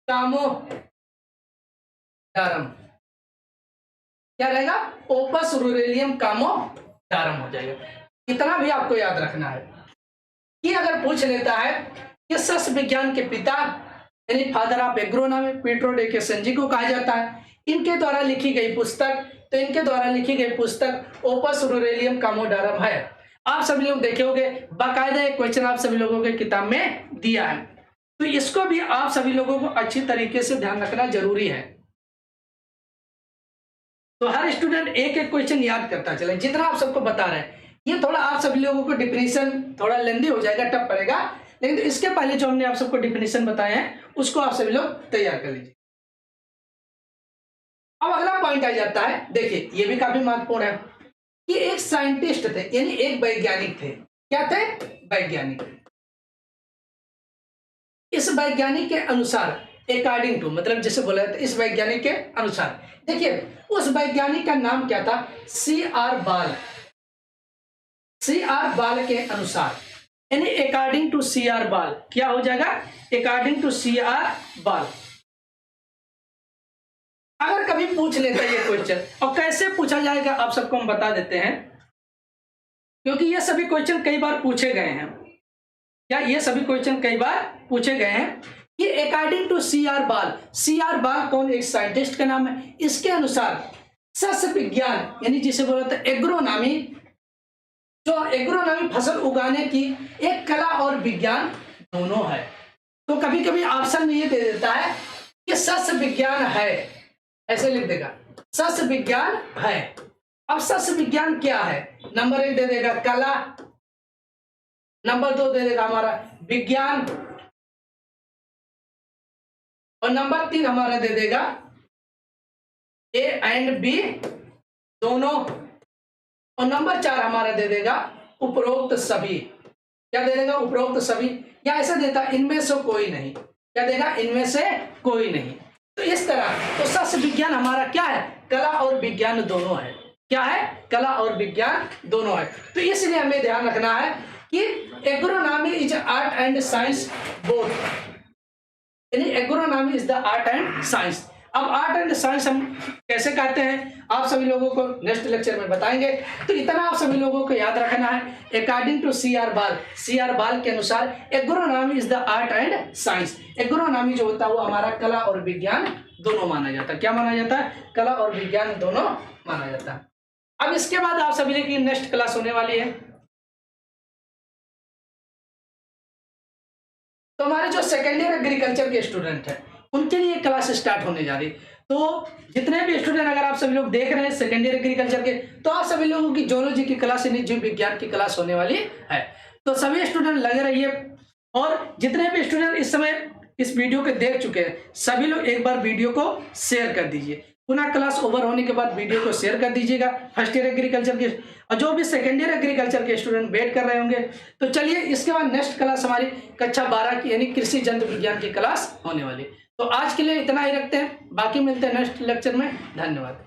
कामोडारम। क्या रहेगा? ओपस रूरेलियम कामोडारम हो जाएगा। इतना भी आपको याद रखना है कि अगर पूछ लेता है कि सस्य विज्ञान के पिता यानी फादर ऑफ एग्रोनॉमी पीटरो डे कैसेंजी को कहा जाता है। इनके द्वारा लिखी गई पुस्तक, तो इनके द्वारा लिखी गई पुस्तक ओपस रूरेलियम कामोडारम है। आप सभी लोग देखे होंगे, बाकायदा एक क्वेश्चन आप सभी लोगों के किताब में दिया है, तो इसको भी आप सभी लोगों को अच्छी तरीके से ध्यान रखना जरूरी है। तो हर स्टूडेंट एक एक क्वेश्चन याद करता चले, जितना आप सबको बता रहे हैं। ये थोड़ा आप सभी लोगों को डिफिनीशन थोड़ा लेंदी हो जाएगा, टफ पड़ेगा, लेकिन तो इसके पहले जो हमने आप सबको डिफिनीशन बताए हैं उसको आप सभी लोग तैयार कर लीजिए। अब अगला पॉइंट आ जाता है, देखिए ये भी काफी महत्वपूर्ण है कि एक साइंटिस्ट थे यानी एक वैज्ञानिक थे। क्या थे? वैज्ञानिक। इस वैज्ञानिक के अनुसार अकॉर्डिंग टू, मतलब जैसे बोला जाता है इस वैज्ञानिक के अनुसार, देखिए उस वैज्ञानिक का नाम क्या था? C.R. बाल। C.R. बाल के अनुसार यानी अकॉर्डिंग टू C.R. बाल क्या हो जाएगा? According to C.R. बाल। अगर कभी पूछ लेता है ये क्वेश्चन, और कैसे पूछा जाएगा आप सबको हम बता देते हैं, क्योंकि ये सभी क्वेश्चन कई बार पूछे गए हैं। क्या ये सभी क्वेश्चन कई बार पूछे गए हैं कि अकॉर्डिंग टू C.R. बाल, C.R. बाल कौन? एक साइंटिस्ट का नाम है। इसके अनुसार सस्य विज्ञान यानी जिसे बोला था एग्रोनॉमी, जो एग्रोनॉमी फसल उगाने की एक कला और विज्ञान दोनों है। तो कभी कभी ऑप्शन में ये दे देता है कि सस्य विज्ञान है, ऐसे लिख देगा सस्य विज्ञान है। अब सस्य विज्ञान क्या है? नंबर 1 दे देगा कला, नंबर 2 दे देगा हमारा विज्ञान, और नंबर 3 हमारा दे देगा A एंड B दोनों, और नंबर 4 हमारा दे देगा उपरोक्त सभी। क्या दे देगा? उपरोक्त सभी, या ऐसा देता इनमें से कोई नहीं। क्या देगा? इनमें से कोई नहीं। तो इस तरह तो सस्य विज्ञान हमारा क्या है? कला और विज्ञान दोनों है। क्या है? कला और विज्ञान दोनों है। तो इसलिए हमें ध्यान रखना है कि agronomy is art and science both, यानी agronomy is the art and science. अब आर्ट एंड साइंस हम कैसे कहते हैं आप सभी लोगों को नेक्स्ट लेक्चर में बताएंगे। तो इतना आप सभी लोगों को याद रखना है, अकॉर्डिंग टू C.R. बाल, C.R. बाल के अनुसार agronomy is the art and science. Agronomy जो होता है वो हमारा कला और विज्ञान दोनों माना जाता है। क्या माना जाता है? कला और विज्ञान दोनों माना जाता है। अब इसके बाद आप सभी की नेक्स्ट क्लास होने वाली है, तो हमारे जो सेकेंड ईयर एग्रीकल्चर के स्टूडेंट हैं उनके लिए क्लास स्टार्ट होने जा रही। तो जितने भी स्टूडेंट अगर आप सभी लोग देख रहे हैं सेकेंड ईयर एग्रीकल्चर के, तो आप सभी लोगों की जूलॉजी की क्लास यानी जीव विज्ञान की क्लास होने वाली है। तो सभी स्टूडेंट लगे रहिए, और जितने भी स्टूडेंट इस समय इस वीडियो को देख चुके हैं सभी लोग एक बार वीडियो को शेयर कर दीजिए। पुनः क्लास ओवर होने के बाद वीडियो को शेयर कर दीजिएगा फर्स्ट ईयर एग्रीकल्चर के, और जो भी सेकेंड ईयर एग्रीकल्चर के स्टूडेंट वेट कर रहे होंगे। तो चलिए इसके बाद नेक्स्ट क्लास हमारी कक्षा 12 की यानी कृषि जंतु विज्ञान की क्लास होने वाली। तो आज के लिए इतना ही रखते हैं, बाकी मिलते हैं नेक्स्ट लेक्चर में। धन्यवाद।